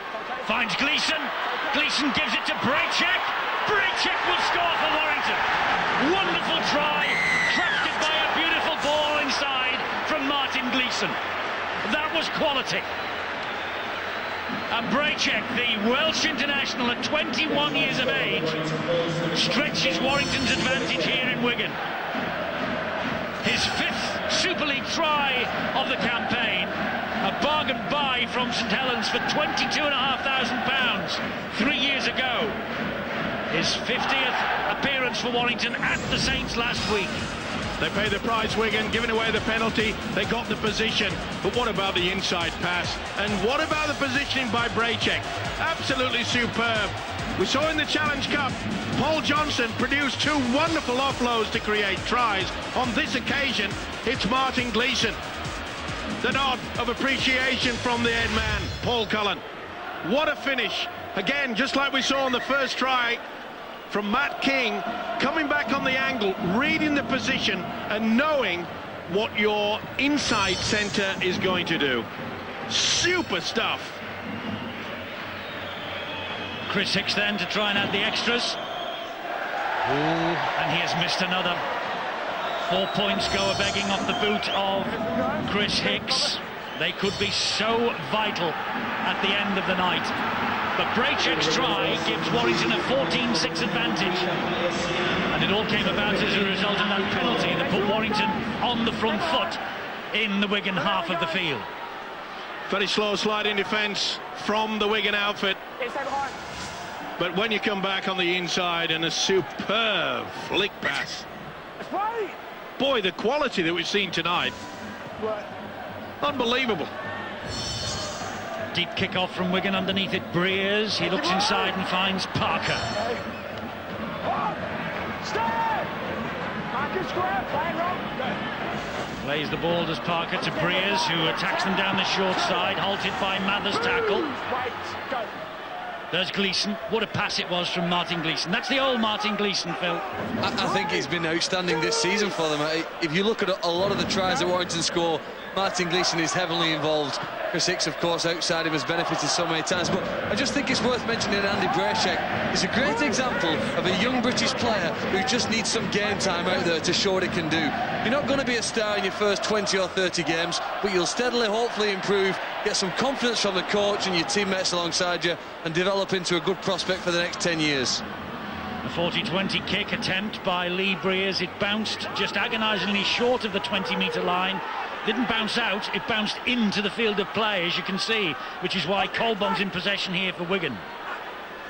Finds Gleeson. Gleeson gives it to Braycheck. Braycheck will score for Warrington. Wonderful try. Crafted by a beautiful ball inside from Martin Gleeson. That was quality. And Braycheck, the Welsh international at 21 years of age, stretches Warrington's advantage here in Wigan. His 5th Super League try of the campaign. A bargain buy from St Helens for £22,500 3 years ago. His 50th appearance for Warrington at the Saints last week. They pay the price, Wigan, giving away the penalty. They got the position, but what about the inside pass? And what about the positioning by Braycheck? Absolutely superb. We saw in the Challenge Cup, Paul Johnson produced 2 wonderful offloads to create tries. On this occasion, it's Martin Gleeson. The nod of appreciation from the head man, Paul Cullen. What a finish. Again, just like we saw on the first try from Matt King, coming back on the angle, reading the position and knowing what your inside centre is going to do. Super stuff. Chris Hicks then to try and add the extras. And he has missed another. 4 points go a-begging off the boot of Chris Hicks. They could be so vital at the end of the night. But Braycheck's try gives Warrington a 14-6 advantage. And it all came about as a result of that penalty that put Warrington on the front foot in the Wigan half of the field. Very slow sliding defence from the Wigan outfit. But when you come back on the inside and a superb flick pass. Boy, the quality that we've seen tonight. Unbelievable. Deep kick-off from Wigan underneath it. Breers, he looks inside and finds Parker. Plays the ball, does Parker, to Breers, who attacks them down the short side, halted by Mather's tackle. There's Gleeson. What a pass it was from Martin Gleeson. That's the old Martin Gleeson, Phil. I think he's been outstanding this season for them. If you look at a lot of the tries that Warrington score, Martin Gleeson is heavily involved. Chris Hicks, of course, outside him has benefited so many times. But I just think it's worth mentioning Andy Braycheck. He's a great example of a young British player who just needs some game time out there to show what he can do. You're not going to be a star in your first 20 or 30 games, but you'll steadily, hopefully improve, get some confidence from the coach and your teammates alongside you, and develop into a good prospect for the next 10 years. A 40-20 kick attempt by Lee Breers. It bounced just agonisingly short of the 20-metre line. Didn't bounce out, it bounced into the field of play, as you can see, which is why Colbon's in possession here for Wigan.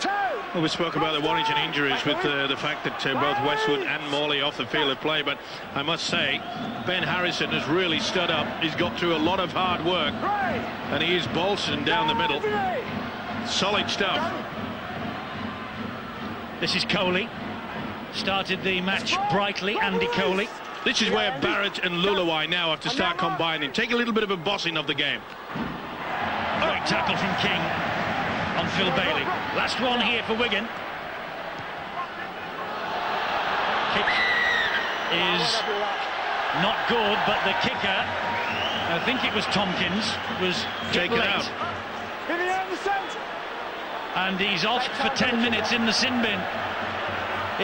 Well, we spoke about the Warrington injuries with the fact that both Westwood and Morley off the field of play, but I must say, Ben Harrison has really stood up. He's got through a lot of hard work, and he is bolstering down the middle. Solid stuff. This is Coley. Started the match brightly, Andy Coley. This is where Barrett and Lulawai now have to start combining. Take a little bit of a bossing of the game. Great tackle from King on Phil Bailey. Last one here for Wigan. Kick is not good, but the kicker, I think it was Tompkins, was taken late. out. And he's off for 10 minutes in the sin bin.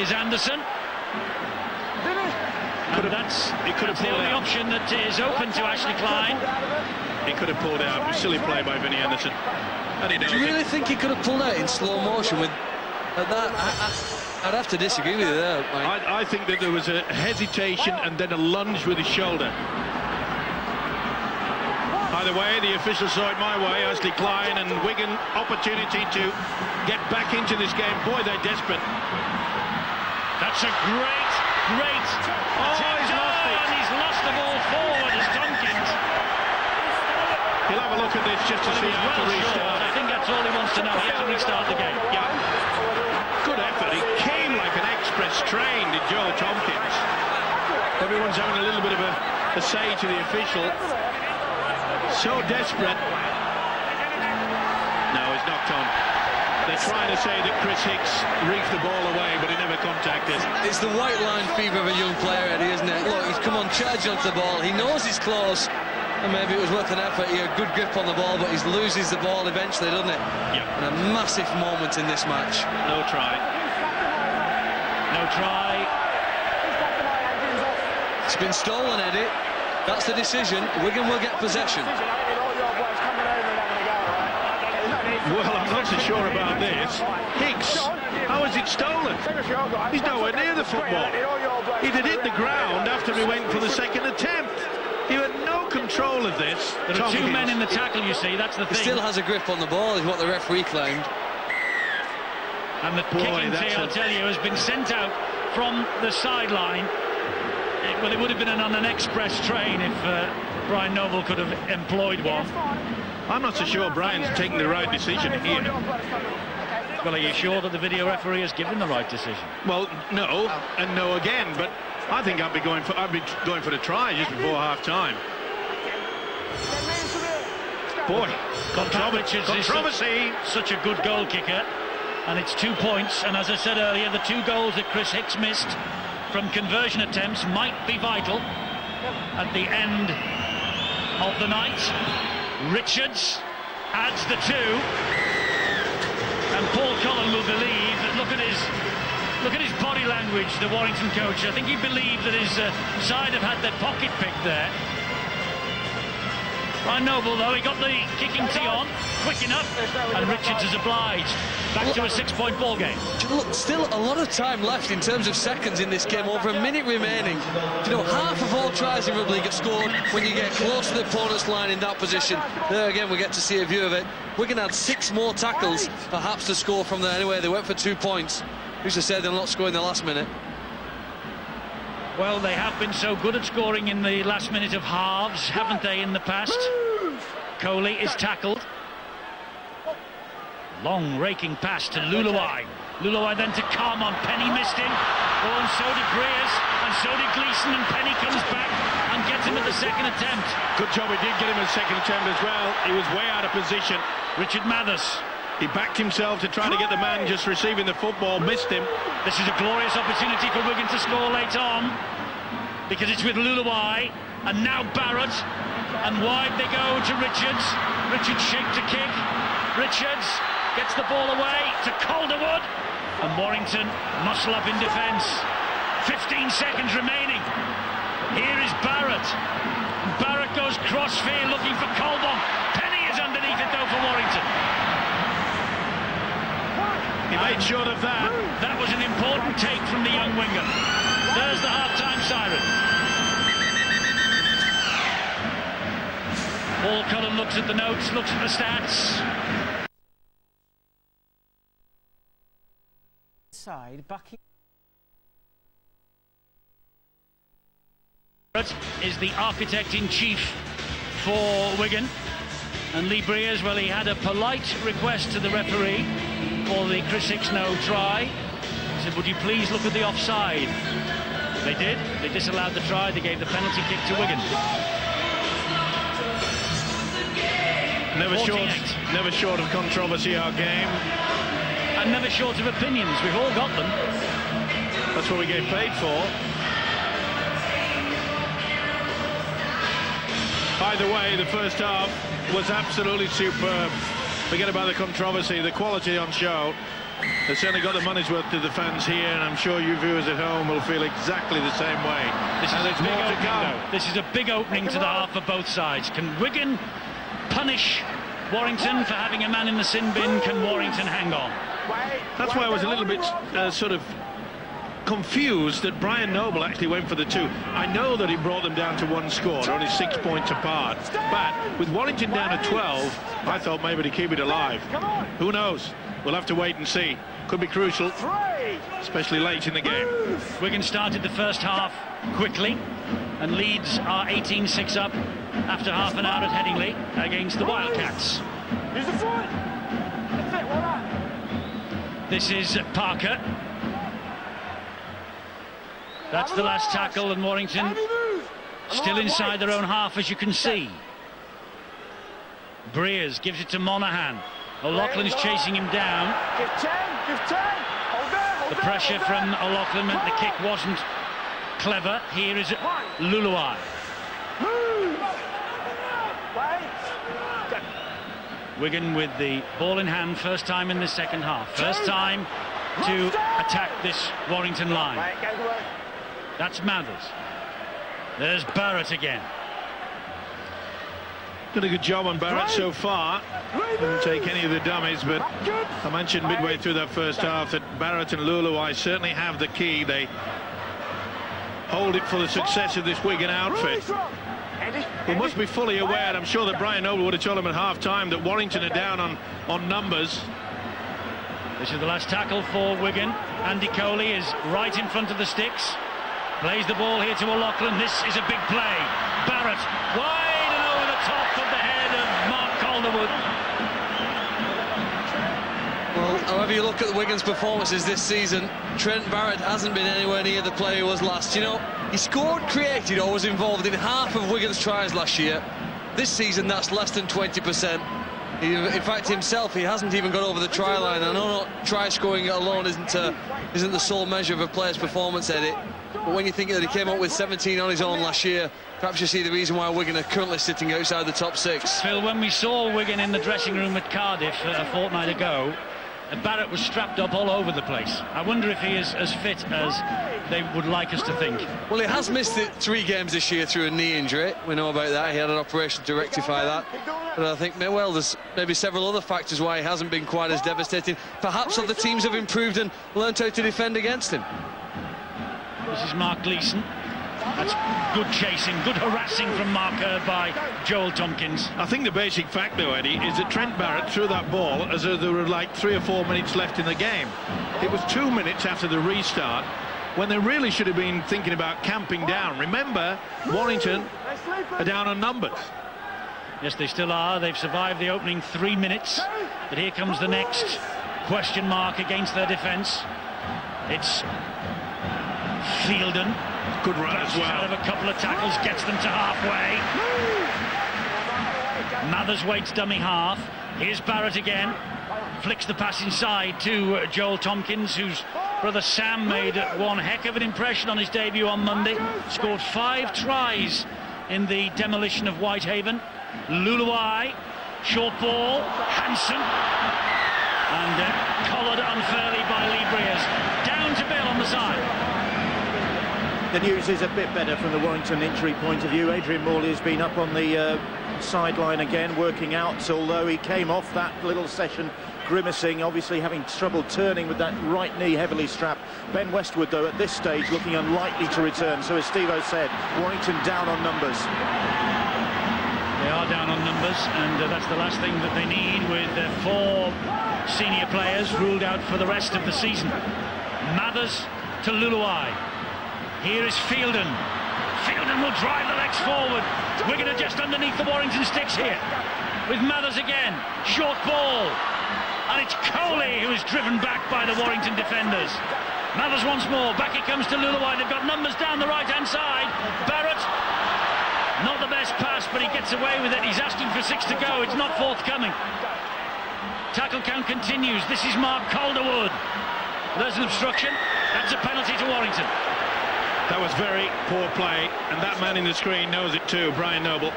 Is Anderson. That's the only option that is open to Ashley Klein. He could have pulled out. Silly play by Vinnie Anderson. Do you really think he could have pulled out in slow motion with that? I'd have to disagree with you there, Mike. I think that there was a hesitation and then a lunge with his shoulder. Either way, the official saw it my way. Ashley Klein and Wigan opportunity to get back into this game. Boy, they're desperate. That's a great he's lost it. He's lost the ball forward as Tompkins. He'll have a look at this just to see how to restart. I think that's all he wants to know. He has to restart the game. Yeah. Good effort. He came like an express train, did Joe Tompkins. Everyone's having a little bit of a say to the official. So desperate. No, he's knocked on. They're trying to say that Chris Hicks reefed the ball away, but he never contacted. It's the white line fever of a young player, Eddie, isn't it? Look, he's come on charge onto the ball. He knows he's close, and maybe it was worth an effort. He had a good grip on the ball, but he loses the ball eventually, doesn't it? Yeah. And a massive moment in this match. No try. No try. It's been stolen, Eddie. That's the decision. Wigan will get possession. Well, I'm not so sure about this. Hicks, how is it stolen? He's nowhere near the football. He'd have hit the ground after he went for the second attempt. He had no control of this. There are two men in the tackle, you see, that's the thing. He still has a grip on the ball, is what the referee claimed. And the kicking tee, I'll tell you, has been sent out from the sideline. Well, it would have been on an express train if Brian Noble could have employed one. I'm not so sure Brian's taking the right decision here. Well, are you sure that the video referee has given the right decision? Well, no, and no again, but I think I'd be going for the try just before half-time. Boy, controversy. Such a good goal kicker, and it's 2 points. And as I said earlier, the 2 goals that Chris Hicks missed from conversion attempts might be vital at the end of the night. Richards adds the 2, and Paul Cullen will believe that. Look at his body language, the Warrington coach. I think he believed that his side have had their pocket picked there. Ryan Noble, though, he got the kicking tee on quick enough, and Richards is obliged. Back to a 6-point ball game. Look, still a lot of time left in terms of seconds in this game, over a minute remaining. You know, half of all tries in rugby league are scored when you get close to the opponent's line in that position. There again, we get to see a view of it. Wigan had 6 more tackles, perhaps, to score from there. Anyway, they went for 2 points. Who's to say they'll not score in the last minute? Well, they have been so good at scoring in the last minute of halves, haven't they, in the past? Coley is tackled. Long raking pass to Luluai. Luluai then to Carmon. Penny missed him. Oh, and so did Breers, and so did Gleeson, and Penny comes back and gets him at the second attempt. Good job, he did get him a second attempt as well. He was way out of position. Richard Mathers. He backed himself to try to get the man just receiving the football, missed him. This is a glorious opportunity for Wigan to score late on, because it's with Luluai, and now Barrett, and wide they go to Richards. Richards shake to kick. Richards gets the ball away to Calderwood, and Warrington muscle up in defence. 15 seconds remaining. Here is Barrett. Barrett goes crossfield looking for Colbon. Penny is underneath it though for Warrington. He made short of that. That was an important take from the young winger. There's the half-time siren. Paul Cullen looks at the notes, looks at the stats. Side backing. Is the architect-in-chief for Wigan, and Lee Breers, well, he had a polite request to the referee for the Chris Hicks no try. He said, would you please look at the offside? They did. They disallowed the try. They gave the penalty kick to Wigan. Never short of controversy, our game. And never short of opinions. We've all got them. That's what we get paid for. Either way, the first half was absolutely superb. Forget about the controversy, the quality on show. They certainly got the money's worth to the fans here, and I'm sure you viewers at home will feel exactly the same way. This is a big opening, though. This is a big opening to the half for both sides. Can Wigan punish Warrington for having a man in the sin bin? Can Warrington hang on? That's why I was a little bit sort of confused that Brian Noble actually went for the 2. I know that he brought them down to 1 score, only 6 points apart, but with Warrington down to 12, I thought maybe to keep it alive. Who knows? We'll have to wait and see. Could be crucial, especially late in the game. Wigan started the first half quickly, and Leeds are 18-6 up after half an hour at Headingley against the Wildcats. Use the foot. That's it, well done. This is Parker. That's the last tackle, and Warrington still inside their own half, as you can see. Breers gives it to Monaghan. O'Loughlin's chasing him down. Give 10, give 10. Hold there, The pressure from O'Loughlin meant the kick wasn't clever. Here is Luluai. Wigan with the ball in hand, first time in the second half. First time to attack this Warrington line. That's Mathers. There's Barrett again. Did a good job on Barrett so far. Didn't take any of the dummies, but I mentioned midway through that first half that Barrett and Luluai certainly have the key. They hold it for the success of this Wigan outfit. We must be fully aware, and I'm sure that Brian Noble would have told him at half-time, that Warrington are down on numbers. This is the last tackle for Wigan. Andy Coley is right in front of the sticks. Plays the ball here to O'Loughlin. This is a big play. Barrett wide and over the top of the head of Mark Calderwood. Well, however you look at the Wigan's performances this season, Trent Barrett hasn't been anywhere near the player he was last. You know, he scored, created, or was involved in half of Wigan's tries last year. This season, that's less than 20%. In fact, himself, he hasn't even got over the try line. I know try scoring alone isn't the sole measure of a player's performance, Eddie. But when you think that he came up with 17 on his own last year, perhaps you see the reason why Wigan are currently sitting outside the top 6. Phil, when we saw Wigan in the dressing room at Cardiff a fortnight ago, Barrett was strapped up all over the place. I wonder if he is as fit as they would like us to think. Well, he has missed 3 games this year through a knee injury. We know about that. He had an operation to rectify that. But I think, well, there's maybe several other factors why he hasn't been quite as devastating. Perhaps other teams have improved and learned how to defend against him. This is Mark Gleeson. That's good chasing, good harassing from Mark by Joel Tompkins. I think the basic fact, though, Eddie, is that Trent Barrett threw that ball as though there were like 3 or 4 minutes left in the game. It was 2 minutes after the restart, when they really should have been thinking about camping down. Remember, Warrington are down on numbers. Yes, they still are. They've survived the opening 3 minutes. But here comes the next question mark against their defence. It's Fielden. Good run as well. Out of a couple of tackles, gets them to halfway. Mathers waits dummy half. Here's Barrett again. Flicks the pass inside to Joel Tompkins, whose brother Sam made one heck of an impression on his debut on Monday. Scored 5 tries in the demolition of Whitehaven. Luluai, short ball, Hansen, and collared unfairly by Lee Breers. Down to Bill on the side. The news is a bit better from the Warrington injury point of view. Adrian Morley has been up on the sideline again, working out, although he came off that little session grimacing, obviously having trouble turning with that right knee heavily strapped. Ben Westwood, though, at this stage looking unlikely to return. So as Steve-O said, Warrington down on numbers. They are down on numbers, and that's the last thing that they need, with 4 senior players ruled out for the rest of the season. Mathers to Luluai. Here is Fielden. Fielden will drive the legs forward. Wigan are just underneath the Warrington sticks here. With Mathers again. Short ball. And it's Coley who is driven back by the Warrington defenders. Mathers once more. Back it comes to Luluai. They've got numbers down the right-hand side. Barrett. Not the best pass, but he gets away with it. He's asking for 6 to go. It's not forthcoming. Tackle count continues. This is Mark Calderwood. There's an obstruction. That's a penalty to Warrington. That was very poor play, and that man in the screen knows it too, Brian Noble.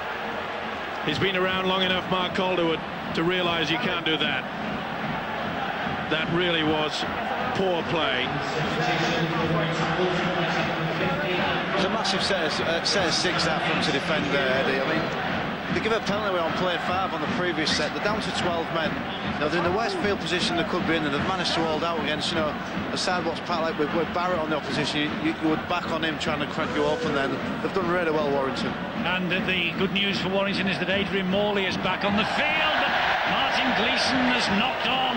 He's been around long enough, Mark Calderwood, to realise you can't do that. That really was poor play. It's a massive set of 6 that from to defend there, Eddie. I mean, they give a penalty away on play 5 on the previous set. They're down to 12 men. Now, they're in the worst field position they could be in, and they've managed to hold out against, you know, a side what's packed like with Barrett on the opposition. You would back on him trying to crack you open then. They've done really well, Warrington. And the good news for Warrington is that Adrian Morley is back on the field, but Martin Gleeson has knocked on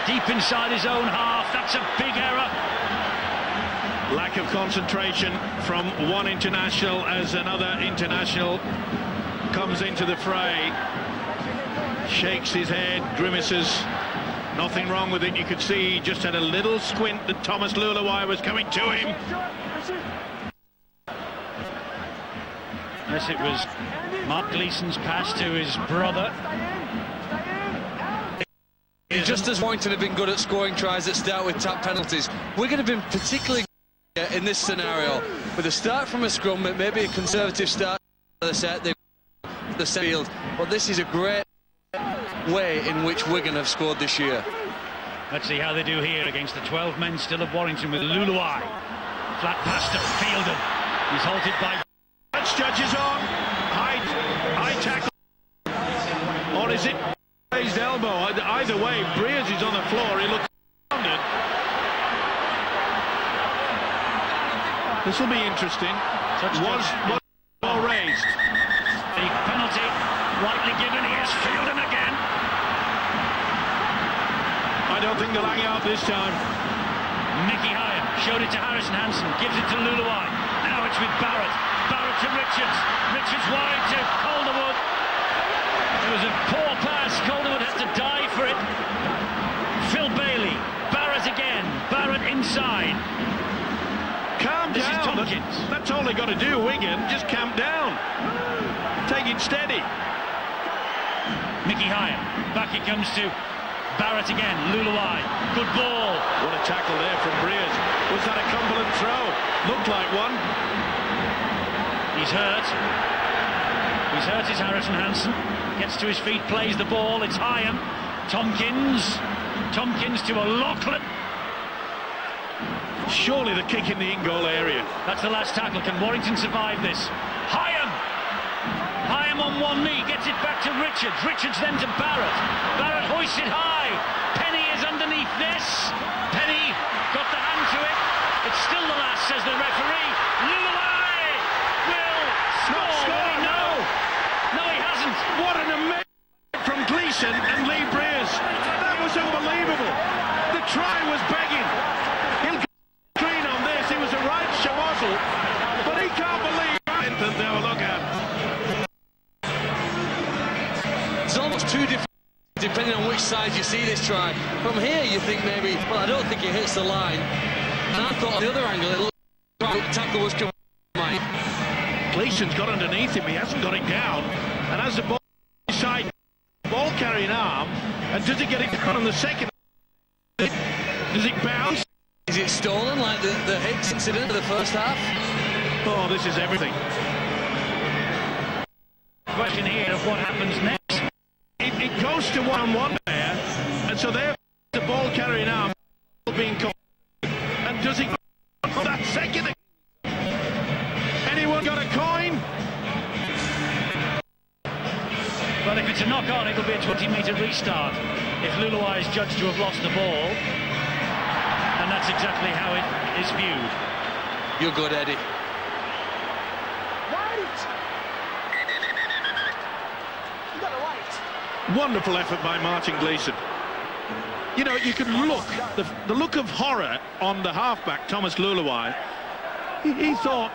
deep inside his own half. That's a big error. Lack of concentration from one international as another international comes into the fray. Shakes his head, grimaces. Nothing wrong with it. You could see he just had a little squint that Thomas Luluai was coming to him. Yes, it was Mark Gleeson's pass to his brother. Just as Warrington have been good at scoring tries that start with tap penalties, we're going to be particularly good in this scenario. With a start from a scrum, it may be a conservative start of the set, the field, but this is a great way in which Wigan have scored this year. Let's see how they do here against the 12 men still of Warrington, with Luluai. Flat pass to Fielden. He's halted by... Judges on. High tackle. Or is it raised elbow? Either way, Breers is on the floor. He looks grounded. This will be interesting. Was ball raised? The penalty rightly given. Here's Fielden again. I don't think they'll hang out this time. Mickey Hyam showed it to Harrison Hansen, gives it to Luluai. Now it's with Barrett. Barrett to Richards. Richards wide to Calderwood. It was a poor pass. Calderwood had to dive for it. Phil That's all they got to do, Wigan. Just camp down. Take it steady. Mickey Hyam. Back it comes to Barrett again. Luluai. Good ball. What a tackle there from Breers. Was that a Cumberland throw? Looked like one. He's hurt. He's hurt is Harrison Hansen. Gets to his feet, plays the ball. It's Hyam. Tompkins to O'Loughlin. Surely the kick in the in-goal area. That's the last tackle. Can Warrington survive this? Hyam on one knee, gets it back to Richards. Richards then to Barrett. Barrett hoists it high. Penny is underneath this. Penny got the hand to it. It's still the last, says the referee. Luluai will score. No, he hasn't. What an amazing from Gleeson and Lee Breers. That was unbelievable. The try was begging. He'll get green on this. It was a right shamozzle, but he can't believe it. They'll look at. It's almost two different, depending on which side you see this try. From here, you think maybe, well, I don't think he hits the line. And I thought on the other angle, it looked like the tackle was coming. Gleeson's got underneath him, he hasn't got it down, and as the ball side, ball carrying arm, and does it get it down on the second? Does it bounce? Is it stolen like the Higgs incident of the first half? Oh, this is everything. Question here of what happens next. It goes to 1-1 there, and so there the ball carrying arm being called, and does it on that second? Anyone got a coin? Well, if it's a knock-on, it'll be a 20-metre restart if Luluai is judged to have lost the ball. And that's exactly how it is viewed. You're good, Eddie. Wonderful effort by Martin Gleeson. You know, you can look, the look of horror on the halfback, Thomas Luluai. He thought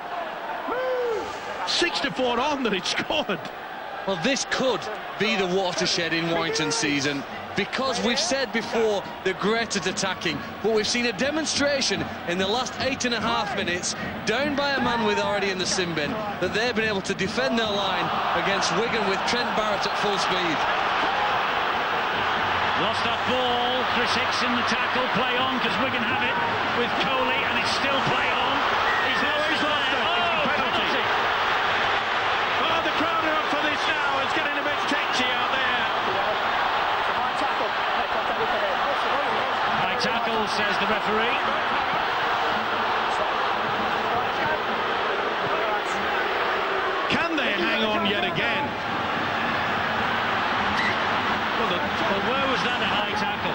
6-4 on that he'd scored. Well, this could be the watershed in Warrington season, because we've said before they're great at attacking, but we've seen a demonstration in the last 8.5 minutes, down by a man with already in the sin bin, that they've been able to defend their line against Wigan with Trent Barrett at full speed. Lost that ball. Chris Hicks in the tackle. Play on, because Wigan have it with Coley, and it's still play on. He's lost it. Penalty. Oh, the crowd are up for this now. It's getting a bit tetchy out there. High tackle, says the referee. Can they hang on yet again? Well, where was that a high tackle?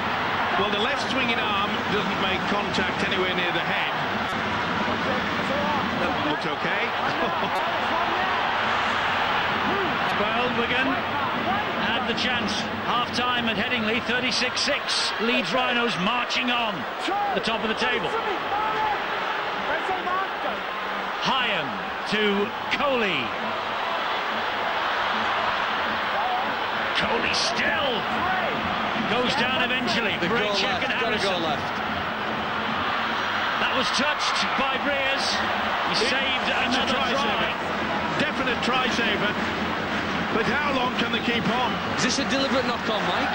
Well, the left swinging arm doesn't make contact anywhere near the head. That looked okay. Well, Wigan had the chance. Half-time at Headingley, 36-6. Leeds Rhinos marching on the top of the table. Hyam to Coley. Coley still goes down eventually. Braycheck and Harrison. That was touched by Breers. He saved another try. Definite try saver. But how long can they keep on? Is this a deliberate knock-on, Mike?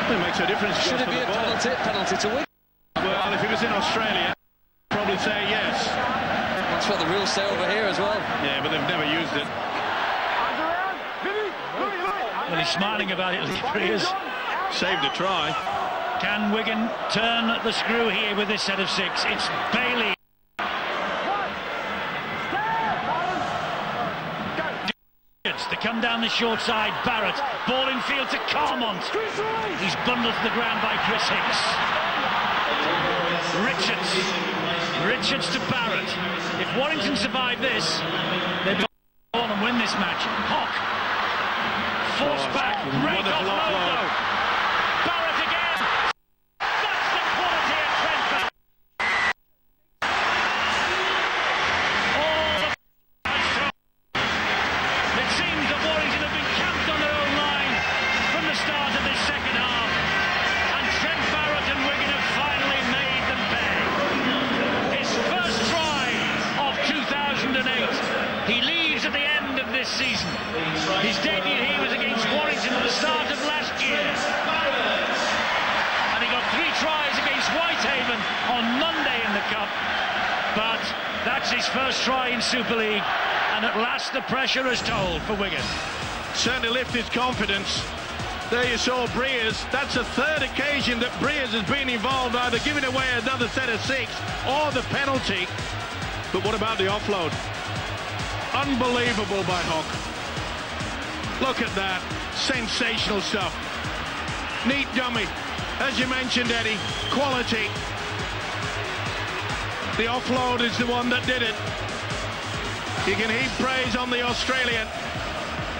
It makes a difference. Should it be a penalty to Wigan? Well, if it was in Australia, I'd probably say yes. That's what the rules say over here as well. Yeah, but they've never used it. Well, he's smiling about it, Breers. Saved a try. Can Wigan turn the screw here with this set of 6? It's Bailey. They come down the short side. Barrett, ball in field to Carmont. He's bundled to the ground by Chris Hicks. Richards to Barrett. If Warrington survive this, they go on and win this match. Hock forced back. Great offload though. Barrett again. That's the quality of Trent Barrett. It seems that Warrington have been camped on their own line from the start of this second half, and Trent Barrett and Wigan have finally made them pay. That's his first try in Super League, and at last the pressure has told for Wigan. Certainly lift his confidence. There you saw Breers. That's the third occasion that Breers has been involved, either giving away another set of 6 or the penalty. But what about the offload? Unbelievable by Hock. Look at that. Sensational stuff. Neat dummy. As you mentioned, Eddie, quality. The offload is the one that did it. You can heap praise on the Australian,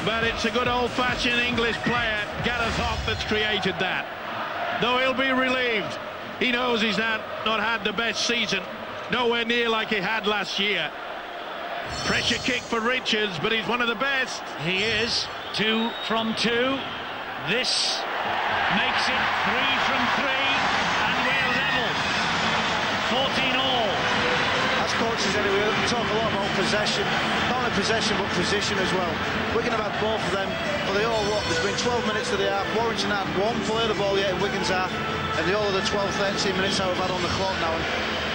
but it's a good old-fashioned English player, Gareth Hock, that's created that. Though he'll be relieved. He knows he's not had the best season. Nowhere near like he had last year. Pressure kick for Richards, but he's one of the best. He is. 2 from 2. This makes it 3 from 3, and we're level. 14 all. As coaches anyway, we talk a lot about possession. Not only possession, but position as well. Wigan have had both of them for the all what. There's been 12 minutes to the half. Warrington had one play the ball yet in Wigan's half, and the all of the 12-13 minutes that we've had on the clock now. And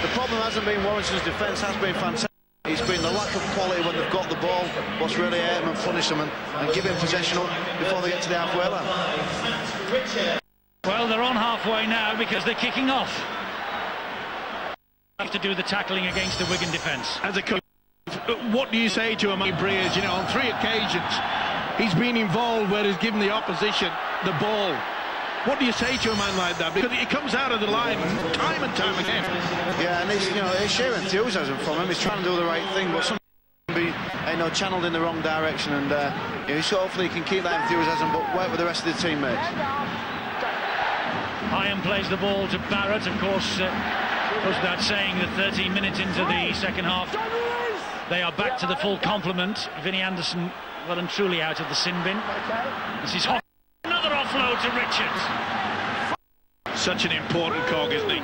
the problem hasn't been Warrington's defence, has been fantastic. It's been the lack of quality when they've got the ball, what's really hurt them and punished them, and giving possession up before they get to the halfway line. Well, they're on halfway now because they're kicking off. Have to do the tackling against the Wigan defence. As a coach, what do you say to him, Breers? You know, on 3 occasions, he's been involved where he's given the opposition the ball. What do you say to a man like that? Because he comes out of the line time and time again. Yeah, and it's sheer enthusiasm from him. He's trying to do the right thing, but sometimes he can be channeled in the wrong direction. And so hopefully he can keep that enthusiasm, but work with the rest of the teammates. Hyam plays the ball to Barrett. Of course, goes without saying that 13 minutes into the second half, they are back to the full complement. Vinnie Anderson, well and truly out of the sin bin. This is Hock. Another offload to Richards. Such an important cog, isn't he?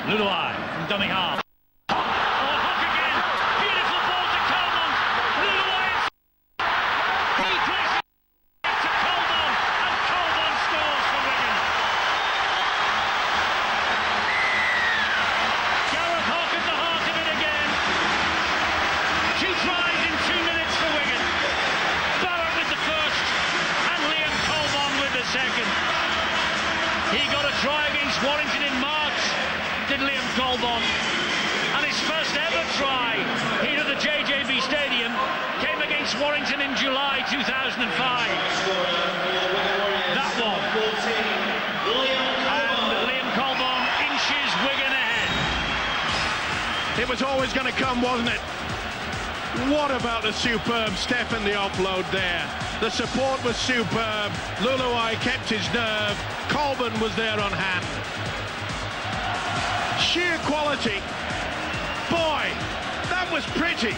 Luluai from dummy half. Oh, Hock again. Beautiful ball to Coleman. Luluai. He plays it to Coleman, and Coleman scores for Wigan. Gareth Hock at the heart of it again. 2 tries in 2 minutes for Wigan. Barrett with the first, and Liam Coleman with the second. He got a try against Warrington in March, did Liam Coleman, and his first ever try here at the JJB Stadium came against Warrington in July 2005. That one. And Liam Coleman inches Wigan ahead. It was always going to come, wasn't it? What about the superb step in the offload there? The support was superb. Luluai kept his nerve. Coleman was there on hand. Sheer quality. Boy, that was pretty.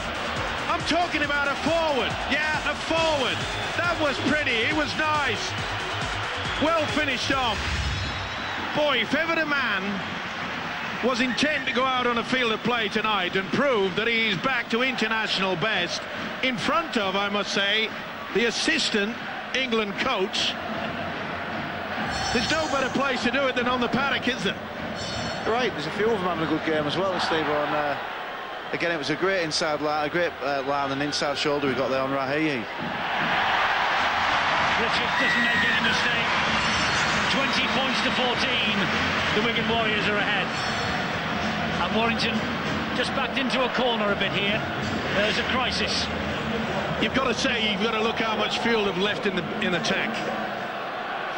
I'm talking about a forward. Yeah, a forward. That was pretty. It was nice. Well finished off. Boy, if ever a man was intent to go out on a field of play tonight and prove that he's back to international best in front of, I must say, the assistant England coach. There's no better place to do it than on the paddock, is there? Right, there's a few of them having a good game as well, Steve. Again, it was a great inside line, a great line and inside shoulder we got there on Raheem. Richards doesn't make any mistake. 20 points to 14. The Wigan Warriors are ahead. And Warrington just backed into a corner a bit here. There's a crisis. You've got to say, you've got to look how much fuel they've left in attack.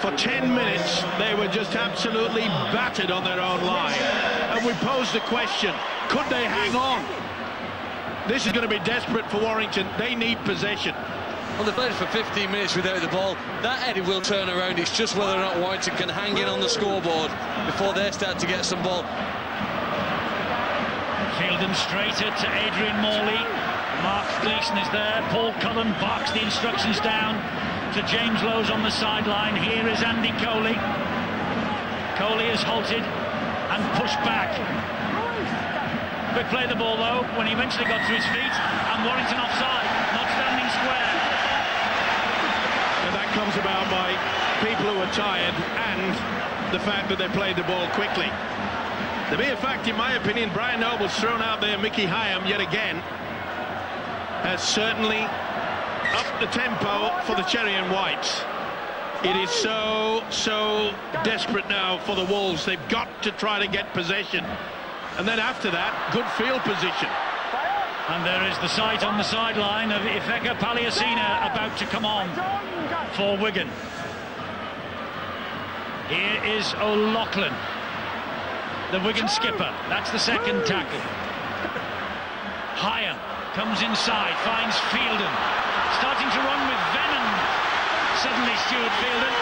For 10 minutes, they were just absolutely battered on their own line. And we posed the question, could they hang on? This is going to be desperate for Warrington. They need possession. Well, they've played for 15 minutes without the ball. That, Eddie, will turn around. It's just whether or not Warrington can hang in on the scoreboard before they start to get some ball. Fielding straighter to Adrian Morley. Mark Gleeson is there. Paul Cullen barks the instructions down to James Lowes on the sideline. Here is Andy Coley. Coley is halted and pushed back. Quick play the ball though, when he eventually got to his feet, and Warrington offside, not standing square. And that comes about by people who are tired and the fact that they played the ball quickly. The mere fact, in my opinion, Brian Noble's thrown out there Mickey Hyam yet again has certainly upped the tempo for the Cherry and Whites. It is so desperate now for the Wolves. They've got to try to get possession. And then after that, good field position. And there is the sight on the sideline of Ifeka Paliasina about to come on for Wigan. Here is O'Loughlin, the Wigan skipper. That's the second tackle. Hyam comes inside, finds Fielden, starting to run with venom. Suddenly Stuart Fielden.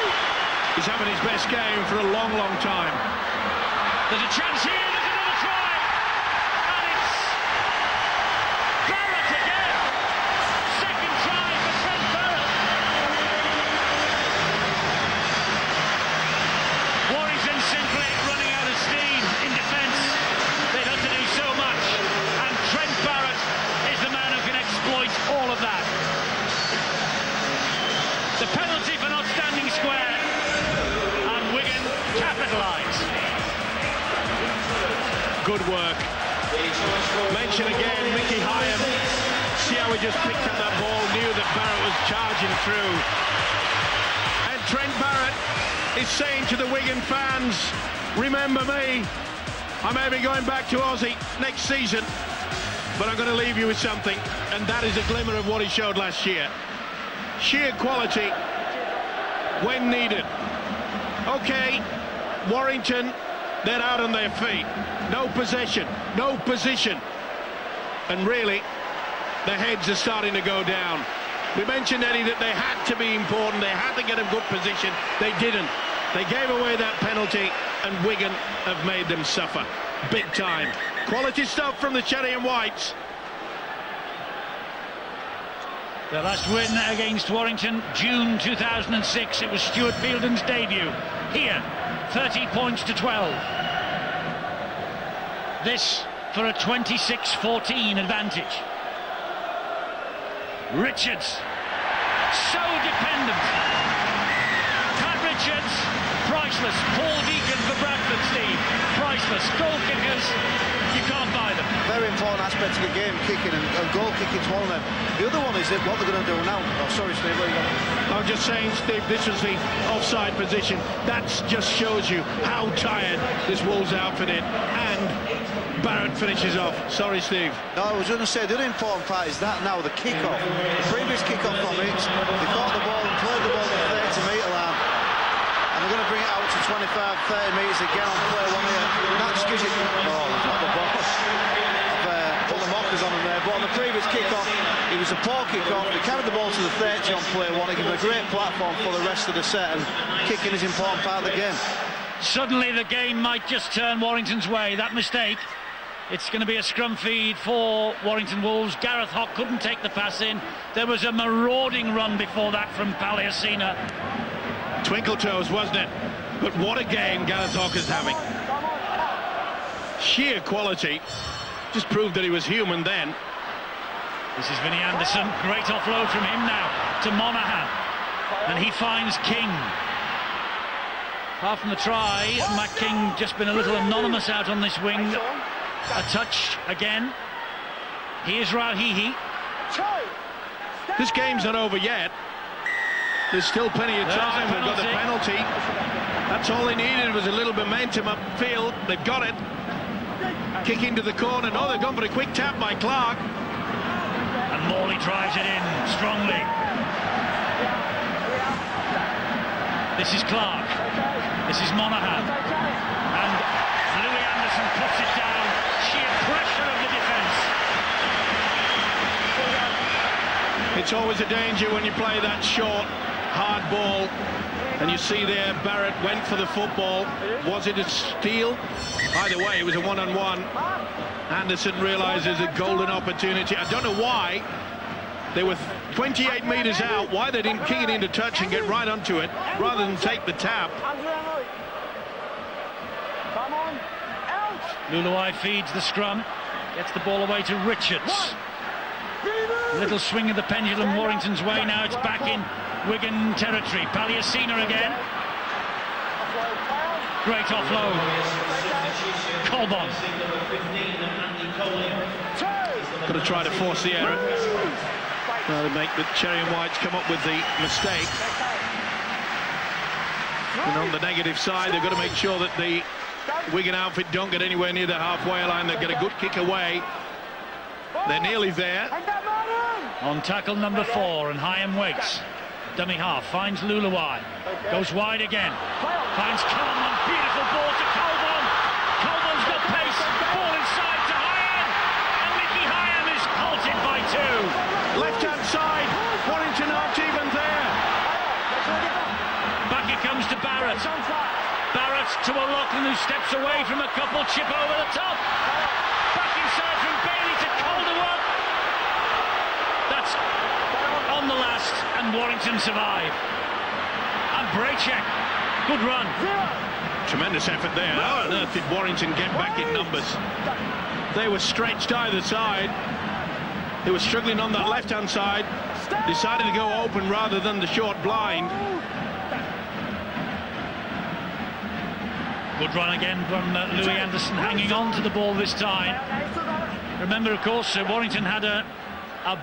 He's having his best game for a long time. There's a chance here, there's another try! And it's Barrett again! Second try for Trent Barrett! Warrington simply running out of steam in defence. They've had to do so much, and Trent Barrett is the man who can exploit all of that. The penalty for not standing square, and Wigan capitalise. Good work. Mention again Mickey Hyam. See how he just picked up that ball, knew that Barrett was charging through. And Trent Barrett is saying to the Wigan fans, remember me, I may be going back to Aussie next season, but I'm going to leave you with something, and that is a glimmer of what he showed last year. Sheer quality when needed. Okay, Warrington, they're out on their feet. No possession, no position. And really, the heads are starting to go down. We mentioned, Eddie, that they had to be important. They had to get a good position. They didn't. They gave away that penalty, and Wigan have made them suffer. Big time. Quality stuff from the Cherry and Whites. The last win against Warrington, June 2006. It was Stuart Fielden's debut. Here, 30 points to 12. This for a 26-14 advantage. Richards, so dependent. Pat Richards, priceless. Paul Deacon for Bradford, Steve. Priceless. Goal kickers, you can't buy them. Very important aspect of the game, kicking, and goal kicking's one of them. The other one is that what they're going to do now. Oh, sorry, Steve, where you going? I'm just saying, Steve, this was the offside position. That just shows you how tired this Wolves outfit is. And Barrett finishes off. Sorry, Steve. No, I was going to say, the other important part is that now, the kick-off. The previous kick-off from it, they caught the ball and played the ball at the 30-metre line. And they're going to bring it out to 25-30 metres again on play one here. That just gives you... Oh, that's not the ball. I've put the mockers on him there. But on the previous kick-off, it was a poor kick-off. They carried the ball to the 30 on play one. It gave them a great platform for the rest of the set. And kicking is an important part of the game. Suddenly the game might just turn Warrington's way. That mistake. It's going to be a scrum feed for Warrington Wolves. Gareth Hock couldn't take the pass in. There was a marauding run before that from Paliasina. Twinkle toes, wasn't it? But what a game Gareth Hock is having. Sheer quality. Just proved that he was human then. This is Vinnie Anderson. Great offload from him now to Monaghan. And he finds King. Apart from the try, Matt King just been a little anonymous out on this wing. A touch again. Here's Rauhihi. This game's not over yet. There's still plenty of time. They've got the penalty. That's all they needed was a little momentum upfield. They've got it. Kick into the corner. No, they've gone for a quick tap by Clark. And Morley drives it in strongly. This is Clark. This is Monaghan. And Louis Anderson puts it down. Sheer pressure of the defence. It's always a danger when you play that short, hard ball. And you see there, Barrett went for the football. Was it a steal? Either way, it was a one-on-one. Anderson realises a golden opportunity. I don't know why. They were 28 metres out. Why they didn't kick it into touch and get right onto it, rather than take the tap. Luluai feeds the scrum. Gets the ball away to Richards. A little swing of the pendulum Warrington's way. Now it's back in Wigan territory. Paliasina again. Great offload. Colbon. Got to try to force the error. Rather make the Cherry and Whites come up with the mistake. And on the negative side, they've got to make sure that the Wigan outfit don't get anywhere near the halfway line. They get a good kick away. They're nearly there. On tackle number 4, and Hyam waits. Dummy half, finds Luluai. Goes wide again. Finds Coleman. Beautiful ball to Colbon. Colbon's got pace. Ball inside to Hyam. And Mickey Hyam is halted by 2. Left-hand side. Warrington aren't even there. Back it comes to Barrett. Barrett to O'Loughlin, who steps away from a couple. Chip over the top. Back inside from Bailey to Calderwood. That's on the last, and Warrington survive. And Braycheck, good run. Tremendous effort there. How on earth did Warrington get back in numbers? They were stretched either side. They were struggling on that left-hand side. Decided to go open rather than the short blind. Good run again from Louis Anderson, hanging on to the ball this time. Remember, of course, Warrington had a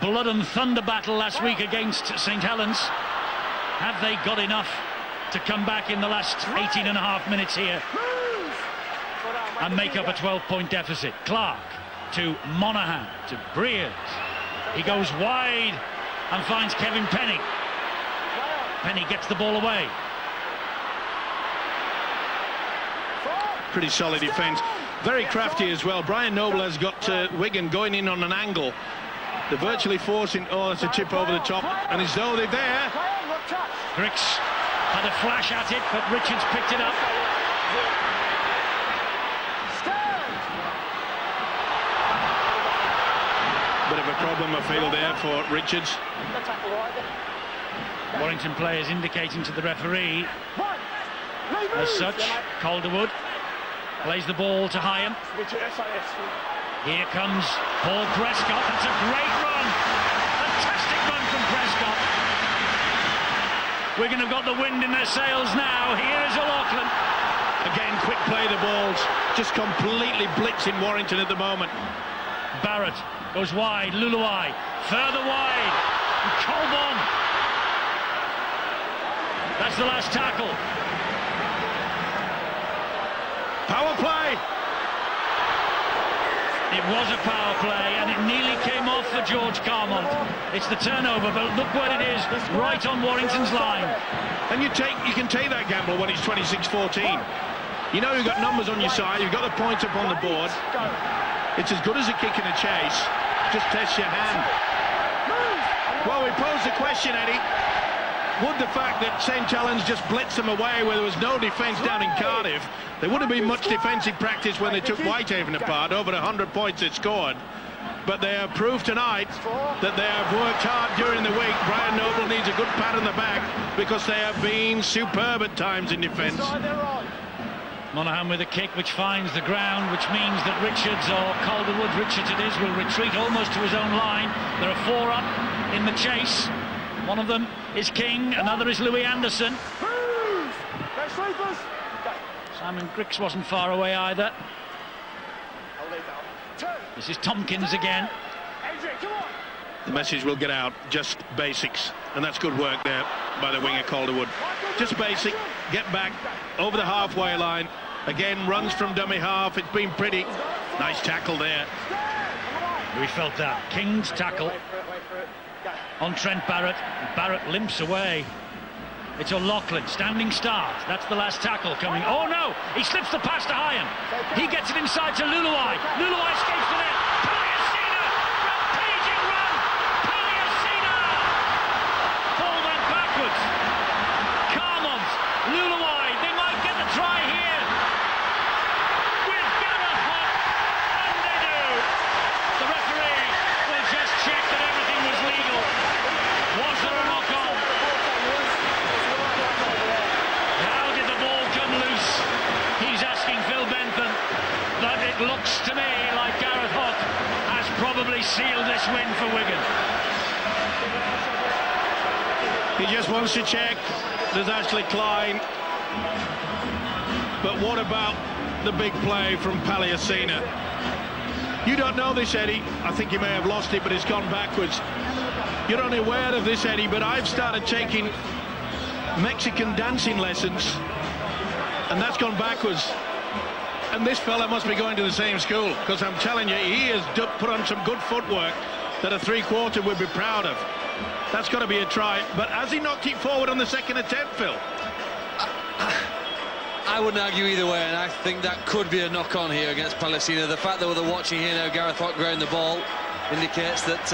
blood and thunder battle last week against St Helens. Have they got enough to come back in the last 18.5 minutes here and make up a 12-point deficit? Clark to Monaghan to Breers. He goes wide and finds Kevin Penny. Penny gets the ball away. Pretty solid defence. Very crafty as well. Brian Noble has got Wigan going in on an angle. They're virtually forcing to tip over the top, and as though they're there. Griggs had a flash at it, but Richards picked it up. Bit of a problem, I feel, there for Richards. Warrington players indicating to the referee as such. Calderwood plays the ball to Hyam. Here comes Paul Prescott. That's a great run. Fantastic run from Prescott. Wigan have got the wind in their sails now. Here is O'Loughlin. Again, quick play the balls. Just completely blitzing Warrington at the moment. Barrett goes wide. Luluai further wide. And Colbon. That's the last tackle. Power play. It was a power play, and it nearly came off for George Carmont. It's the turnover, but look what it is, right on Warrington's line. And you can take that gamble when it's 26-14. You know you've got numbers on your side, you've got the points up on the board. It's as good as a kick in a chase. Just test your hand. Well, we pose the question, Eddie. Would the fact that St Helens just blitzed them away where there was no defence down in Cardiff, there would have been much defensive practice when they took Whitehaven apart, over 100 points they scored. But they have proved tonight that they have worked hard during the week. Brian Noble needs a good pat on the back because they have been superb at times in defence. Monaghan with a kick which finds the ground, which means that Richards, or Calderwood, Richards it is, will retreat almost to his own line. There are 4 up in the chase. One of them is King, another is Louis Anderson. Simon Griggs wasn't far away either. This is Tompkins again. The message will get out, just basics, and that's good work there by the winger Calderwood. Just basic, get back over the halfway line. Again, runs from dummy half. It's been pretty. Nice tackle there. We felt that. King's tackle on Trent Barrett. Barrett limps away. It's O'Loughlin, standing start. That's the last tackle coming. Oh no! He slips the pass to Hyam. He gets it inside to Luluai. Luluai escapes the net. Paliacina! Rampaging run! Paliacina! Ball went backwards. Carmont, Luluai, they might get the try here. With Gareth Hutt, and they do. The referee will just check that everything was legal. Was there a knock-on? How did the ball come loose? He's asking Phil Bentham, but it looks to me like Gareth Hutt has probably sealed this win for Wigan. He just wants to check. There's Ashley Klein. But what about the big play from Palliacina. You don't know this, Eddie. I think you may have lost it, but it's gone backwards. You're unaware of this, Eddie, but I've started taking Mexican dancing lessons, and that's gone backwards. And this fella must be going to the same school, because I'm telling you, he has put on some good footwork that a three-quarter would be proud of. That's got to be a try. But has he knocked it forward on the second attempt, Phil? I wouldn't argue either way, and I think that could be a knock-on here against Palacina. The fact that we're watching here now, Gareth Hock ground the ball, indicates that,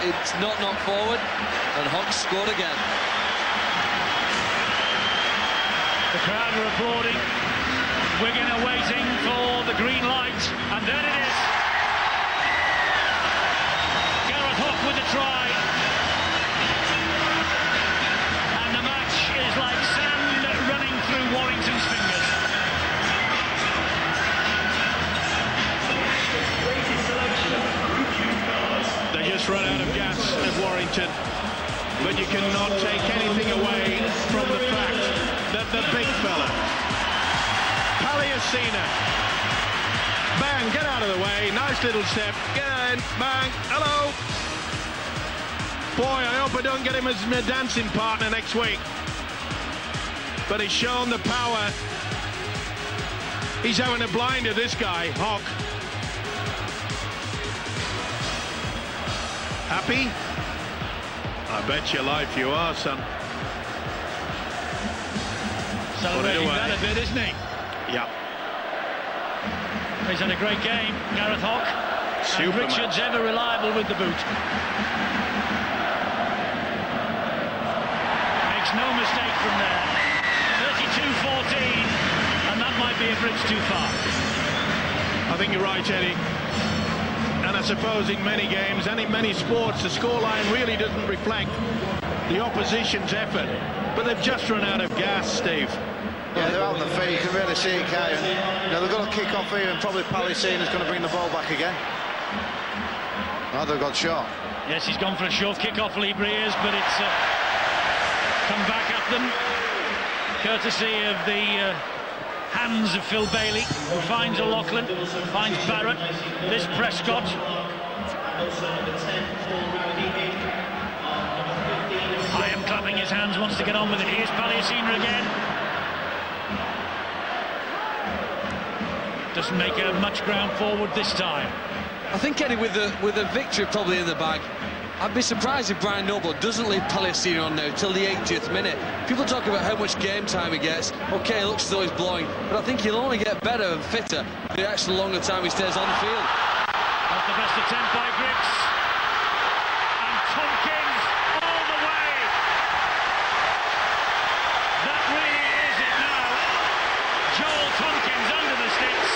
it's not knocked forward, and Hock scored again. The crowd are applauding. Wigan are waiting for the green light, and then it is. Gareth Hock with the try. And the match is like sand running through Warrington's fingers. They just run out of gas at Warrington. But you cannot take anything away from the fact that the big fella, Palliacina, bang, get out of the way, nice little step, get in, bang, hello. Boy, I hope I don't get him as my dancing partner next week. But he's shown the power. He's having a blinder, this guy, Hock. Happy? I bet your life you are, son. Celebrating that a bit, isn't he? Yeah. He's had a great game, Gareth Hock. And Richards ever reliable with the boot. Makes no mistake from there. 32-14, and that might be a bridge too far. I think you're right, Eddie. And I suppose in many games and in many sports, the scoreline really doesn't reflect the opposition's effort. But they've just run out of gas, Steve. Yeah, they're out on the feet. You can really see it, Kai. Now they've got to kick off here, and probably Palacina's going to bring the ball back again. Oh, they've got short. Yes, he's gone for a short kick-off, Lee Breers, but it's come back at them, courtesy of the hands of Phil Bailey, who finds O'Loughlin, finds Barrett, this Prescott. I am clapping his hands, wants to get on with it. Here's Palliacina again. Doesn't make much ground forward this time. I think, Eddie, with the victory probably in the bag, I'd be surprised if Brian Noble doesn't leave Palacina on now till the 80th minute. People talk about how much game time he gets. OK, it looks as though he's blowing, but I think he'll only get better and fitter the actual longer time he stays on the field. Not the best attempt by Griggs. And Tompkins all the way. That really is it now. Joel Tompkins under the sticks.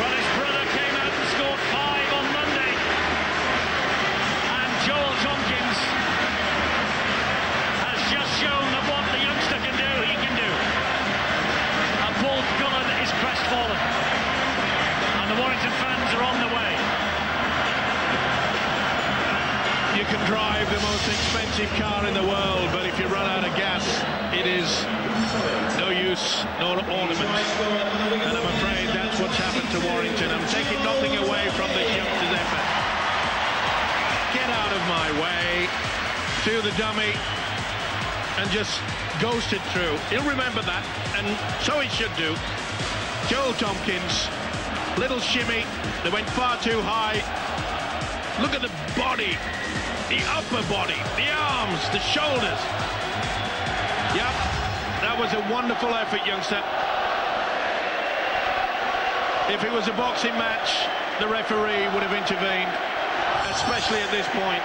Well, his brother came out and scored 5 on Monday. And Joel Tompkins has just shown that what the youngster can do, he can do. And Paul Cullen is crestfallen. And the Warrington fans are on the way. You can drive the most expensive car in the world, but if you run out of gas, it is no use, no ornament. And I'm afraid that's what's happened to Warrington. I'm taking nothing away from this youngster's effort. Get out of my way, to the dummy, and just ghosted through. He'll remember that, and so he should do. Joel Tompkins, little shimmy, they went far too high. Look at the body, the upper body, the arms, the shoulders. Yep, that was a wonderful effort, youngster. If it was a boxing match, the referee would have intervened, especially at this point.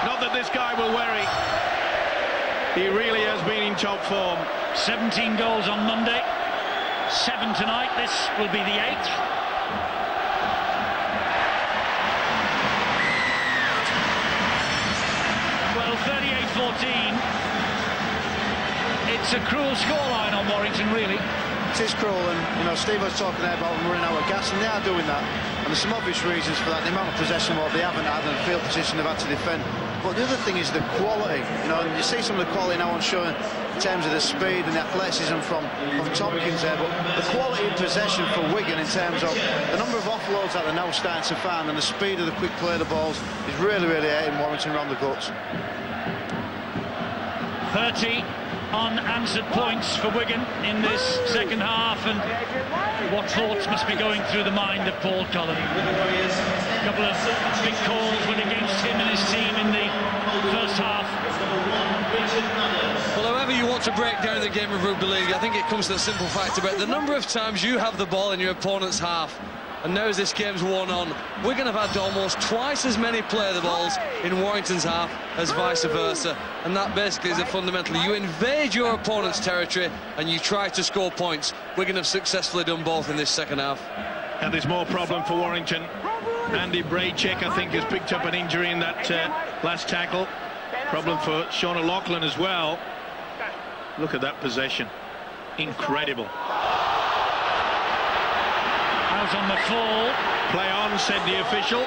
Not that this guy will worry. He really has been in top form. 17 goals on Monday, 7 tonight. This will be the 8th. Well, 38-14. It's a cruel scoreline on Warrington, really. It is cruel, and you know, Steve was talking there about them running out of gas, and they are doing that. And there's some obvious reasons for that. The amount of possession what they haven't had and the field position they've had to defend. But the other thing is the quality, you know, and you see some of the quality now on show in terms of the speed and the athleticism from Tompkins there, but the quality in possession for Wigan in terms of the number of offloads that they're now starting to find and the speed of the quick play of the balls is really, really hitting Warrington around the guts. 30 unanswered points for Wigan in this second half, and what thoughts must be going through the mind of Paul Cullen. A couple of big calls went against him and his team in the first half. Well, however you want to break down the game of rugby league, I think it comes to the simple fact about the number of times you have the ball in your opponent's half. And now as this game's worn on, Wigan have had almost twice as many play the balls in Warrington's half as vice versa. And that basically is a fundamental. You invade your opponent's territory and you try to score points. Wigan have successfully done both in this second half. And there's more problem for Warrington. Andy Braycheck, I think, has picked up an injury in that last tackle. Problem for Sean O'Loughlin as well. Look at that possession. Incredible. Out on the fall. Play on, said the official.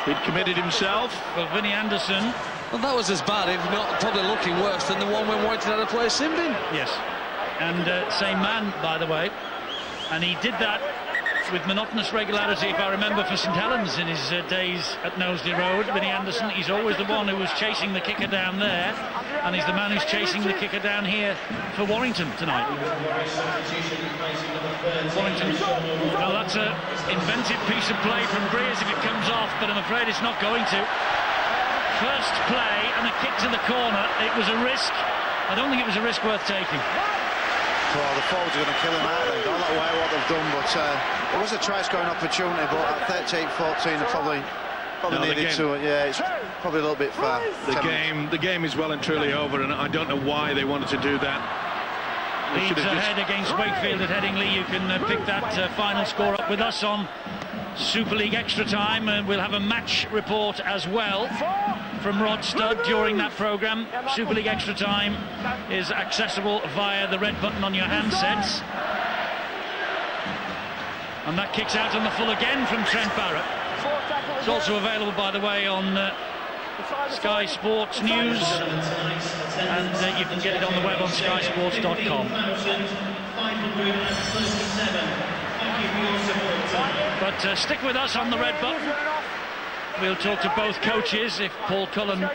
He'd committed himself. Well, Vinnie Anderson. Well, that was as bad, if not probably looking worse, than the one when Warrington had to play Simbin. Yes. And same man, by the way. And he did that with monotonous regularity, if I remember, for St Helens in his days at Knowsley Road. Vinnie Anderson, he's always the one who was chasing the kicker down there, and he's the man who's chasing the kicker down here for Warrington tonight. Warrington, well, that's an inventive piece of play from Breers if it comes off, but I'm afraid it's not going to. First play and a kick to the corner. It was a risk. I don't think it was a risk worth taking. Well, the forwards are going to kill him out then. Don't let away what they've done, but it was a try-scoring opportunity, but at 38-14 they probably needed to. Yeah, it's probably a little bit far. The game is well and truly over, and I don't know why they wanted to do that. Leeds ahead against Wakefield at Headingley. You can pick that final score up with us on Super League Extra Time, and we'll have a match report as well from Rod Studd during that programme. Super League Extra Time is accessible via the red button on your handsets. And that kicks out on the full again from Trent Barrett. It's also available, by the way, on Sky Sports News, and you can get it on the web on skysports.com. But stick with us on the red button. We'll talk to both coaches if Paul Cullen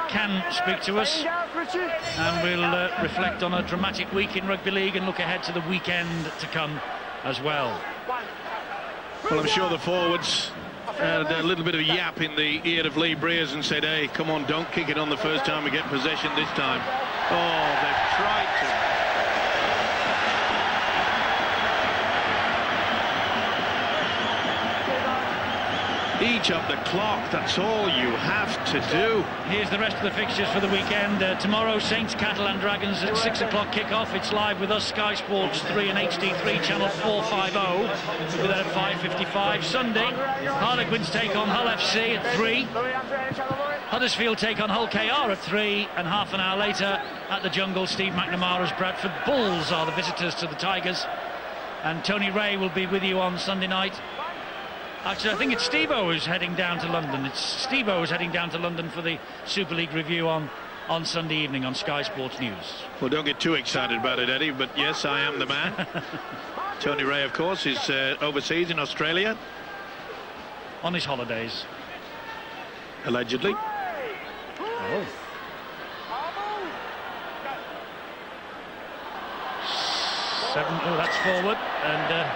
can speak to us, and we'll reflect on a dramatic week in rugby league and look ahead to the weekend to come as well. Well, I'm sure the forwards had a little bit of a yap in the ear of Lee Breers and said, hey, come on, don't kick it on the first time we get possession this time. Oh, they've tried to. Each up the clock, that's all you have to do. Here's the rest of the fixtures for the weekend. Tomorrow, Saints, Cattle and Dragons at 6 o'clock kick-off. It's live with us, Sky Sports 3 and HD3, channel 450. We'll be there at 5:55. Sunday, Harlequins take on Hull FC at 3. Huddersfield take on Hull KR at 3, and half an hour later at the Jungle, Steve McNamara's Bradford Bulls are the visitors to the Tigers. And Tony Ray will be with you on Sunday night. Actually, I think it's Steve-O who's heading down to London. It's Steve-O who's heading down to London for the Super League review on Sunday evening on Sky Sports News. Well, don't get too excited about it, Eddie, but yes, I am the man. Tony Ray, of course, is overseas in Australia. On his holidays. Allegedly. Oh. Oh, that's forward, and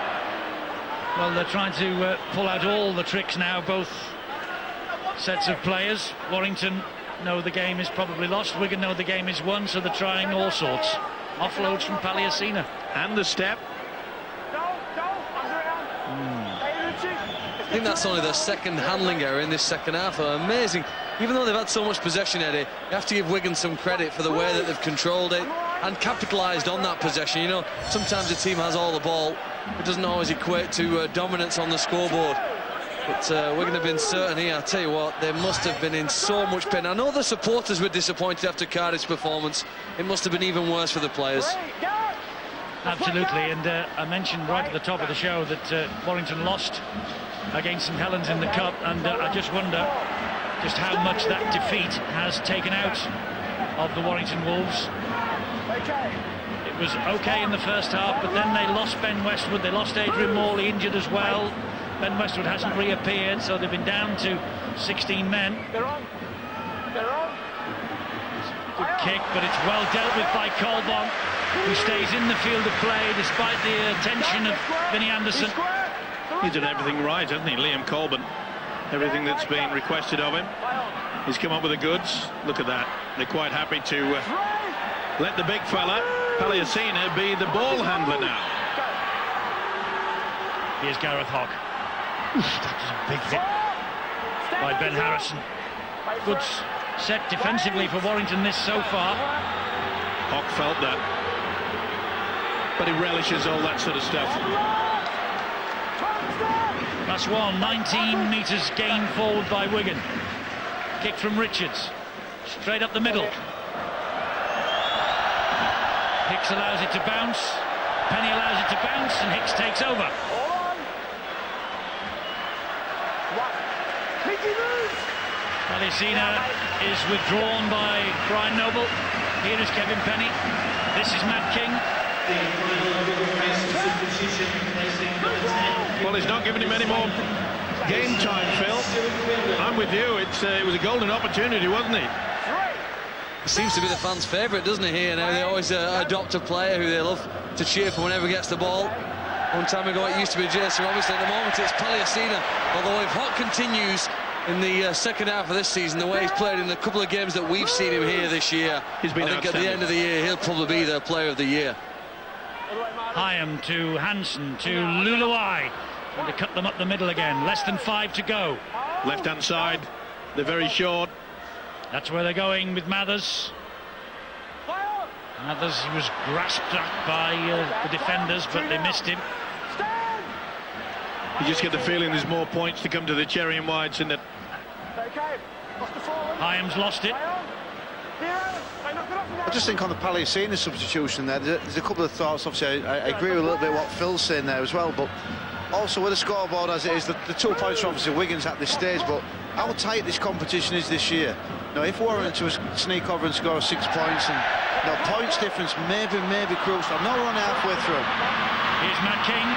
well, they're trying to pull out all the tricks now, both sets of players. Warrington know the game is probably lost, Wigan know the game is won, so they're trying all sorts. Offloads from Paliacina. And the step. I think that's only their second handling error in this second half. Amazing. Even though they've had so much possession, Eddie, you have to give Wigan some credit for the way that they've controlled it and capitalised on that possession. You know, sometimes a team has all the ball. It doesn't always equate to dominance on the scoreboard. But Wigan have been certain here. I tell you what, they must have been in so much pain. I know the supporters were disappointed after Cardiff's performance. It must have been even worse for the players. Absolutely, and I mentioned right at the top of the show that Warrington lost against St Helens in the Cup, and I just wonder just how much that defeat has taken out of the Warrington Wolves. It was okay in the first half, but then they lost Ben Westwood, they lost Adrian Morley, injured as well. Ben Westwood hasn't reappeared, so they've been down to 16 men. They're on. Good kick, but it's well dealt with by Colbon, who stays in the field of play despite the attention of Vinnie Anderson. He's done everything right, hasn't he, Liam Colbon? Everything that's been requested of him. He's come up with the goods. Look at that. They're quite happy to let the big fella, Paliacina, be the ball handler now. Here's Gareth Hock. That was a big hit by Ben Harrison. Good set defensively for Warrington this so far. Hock felt that. But he relishes all that sort of stuff. That's one, 19 metres gained forward by Wigan. Kick from Richards. Straight up the middle. Hicks allows it to bounce. Penny allows it to bounce, and Hicks takes over. Paliacina is withdrawn by Brian Noble. Here is Kevin Penny. This is Matt King. Well, he's not giving him any more game time, Phil. I'm with you. It was a golden opportunity, wasn't it? He seems to be the fans' favourite, doesn't he, here now? They always adopt a player who they love to cheer for whenever he gets the ball. One time ago it used to be Jason Robinson. At the moment it's Paliacina. Although if Hock continues in the second half of this season, the way he's played in a couple of games that we've seen him here this year, I think at the end of the year he'll probably be the player of the year. Hyam to Hansen to Luluai. Going to cut them up the middle again. Less than 5 to go. Left-hand side. They're very short. That's where they're going with Mathers. Mathers, he was grasped up by the defenders, but they missed him. You just get the feeling there's more points to come to the Cherry and Whites in that. Hyam's lost it. I just think on the Paliacina substitution there's a couple of thoughts. Obviously I agree with a little bit what Phil's saying there as well, but also with the scoreboard as it is, the 2 points are obviously Wigan's at this stage, but how tight this competition is this year. Now if Warrington was sneak over and score 6 points, and points difference may be crucial. I know we're only halfway through. Here's Matt King,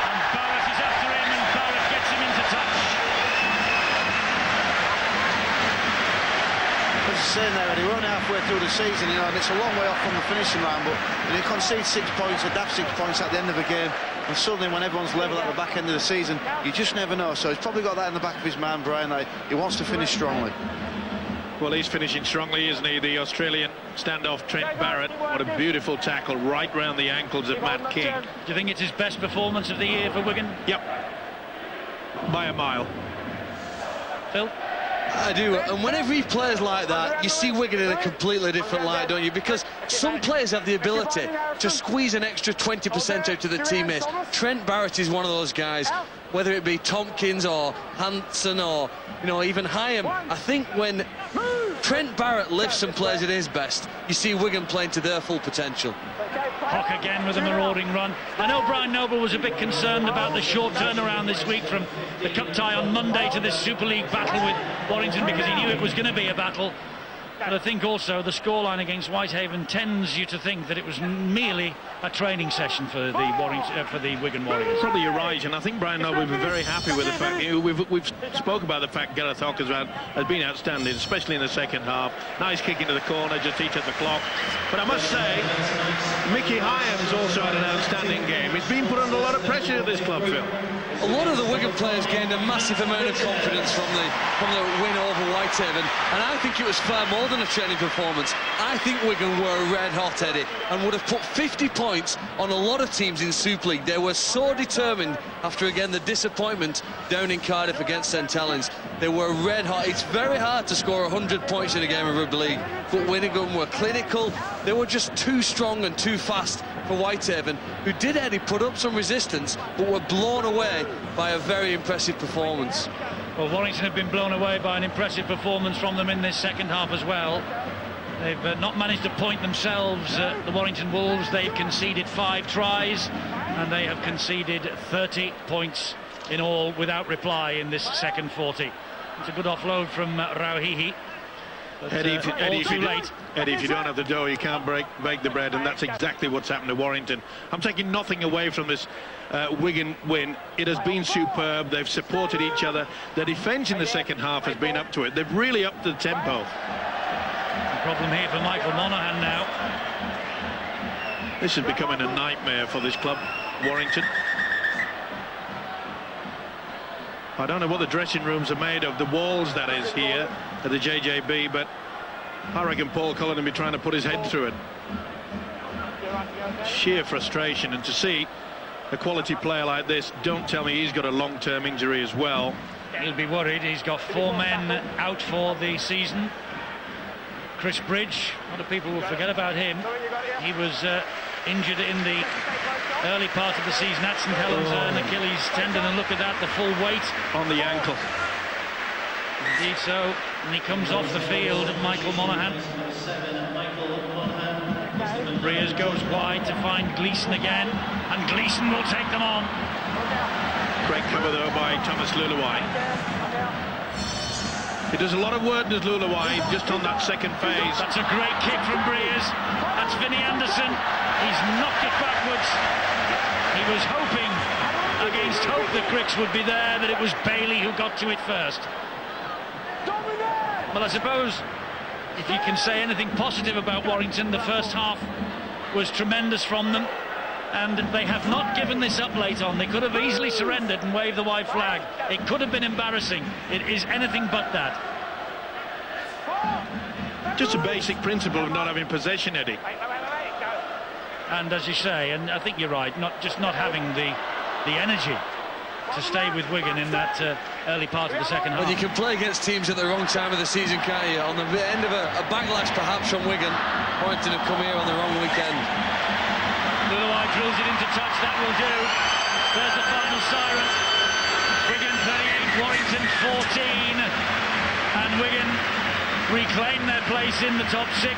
and Barrett is after him, and Barrett gets him into touch. As I was saying there, Eddie, we're only halfway through the season, and it's a long way off from the finishing line, but you concede 6 points, adapt 6 points at the end of a game, and suddenly when everyone's level at the back end of the season, you just never know. So he's probably got that in the back of his mind, Brian, that he wants to finish strongly. Well, he's finishing strongly, isn't he? The Australian standoff, Trent Barrett. What a beautiful tackle right round the ankles of Matt King. Do you think it's his best performance of the year for Wigan? Yep. By a mile. Phil? I do, and whenever he plays like that, you see Wigan in a completely different light, don't you? Because some players have the ability to squeeze an extra 20% out of their teammates. Trent Barrett is one of those guys, whether it be Tompkins or Hansen or, even Hyam. I think when Trent Barrett lifts and plays at his best, you see Wigan playing to their full potential. Hock again with a marauding run. I know Brian Noble was a bit concerned about the short turnaround this week from the cup tie on Monday to this Super League battle with Warrington, because he knew it was going to be a battle. But I think also the scoreline against Whitehaven tends you to think that it was merely a training session for the Wigan Warriors. Probably you're right, and I think Brian Noble will be very happy with the fact. We've spoke about the fact Gareth Hock has been outstanding, especially in the second half. Nice kick into the corner, just eat at the clock. But I must say, Mickey Hyam's also had an outstanding game. He's been put under a lot of pressure at this club, Phil. A lot of the Wigan players gained a massive amount of confidence from the win over Whitehaven, and I think it was far more than a training performance. I think Wigan were red hot, Eddie, and would have put 50 points on a lot of teams in Super League. They were so determined after, again, the disappointment down in Cardiff against St Helens. They were red hot. It's very hard to score 100 points in a game of rugby league, but Wigan were clinical. They were just too strong and too fast for Whitehaven, who did, Eddie, put up some resistance, but were blown away by a very impressive performance. Well, Warrington have been blown away by an impressive performance from them in this second half as well. They've not managed to point themselves at the Warrington Wolves. They've conceded 5 tries and they have conceded 30 points in all without reply in this second 40. It's a good offload from Rauhihi. Eddie, if you don't have the dough, you can't bake the bread, and that's exactly what's happened to Warrington. I'm taking nothing away from this Wigan win. It has been superb. They've supported each other. The defence in the second half has been up to it. They've really upped the tempo. Problem here for Michael Monaghan now. This is becoming a nightmare for this club, Warrington. I don't know what the dressing rooms are made of, the walls that is here at the JJB, but I reckon Paul Cullen will be trying to put his head through it. Sheer frustration, and to see a quality player like this, don't tell me he's got a long-term injury as well. He'll be worried. He's got 4 men out for the season. Chris Bridge, a lot of people will forget about him. He was injured in the early part of the season at St Helens, an Achilles tendon, and look at that, the full weight on the ankle. Indeed so, and he comes off the field, Michael Monaghan. Breers goes wide to find Gleeson again, and Gleeson will take them on. Great cover though by Thomas Luluwai. He does a lot of work, does Luluwai, just on that second phase. That's a great kick from Breers. That's Vinnie Anderson. He's knocked it backwards. He was hoping against hope that Griggs would be there, that it was Bailey who got to it first. Well, I suppose if you can say anything positive about Warrington, the first half was tremendous from them, and they have not given this up late on. They could have easily surrendered and waved the white flag. It could have been embarrassing. It is anything but that. Just a basic principle of not having possession, Eddie. And as you say, and I think you're right, not having the energy to stay with Wigan in that early part of the second half. Well, you can play against teams at the wrong time of the season, can't you? On the end of a backlash perhaps from Wigan, Warrington have come here on the wrong weekend. Luluwai drills it into touch, that will do. There's the final siren. Wigan 38, Warrington 14, and Wigan reclaim their place in the top 6.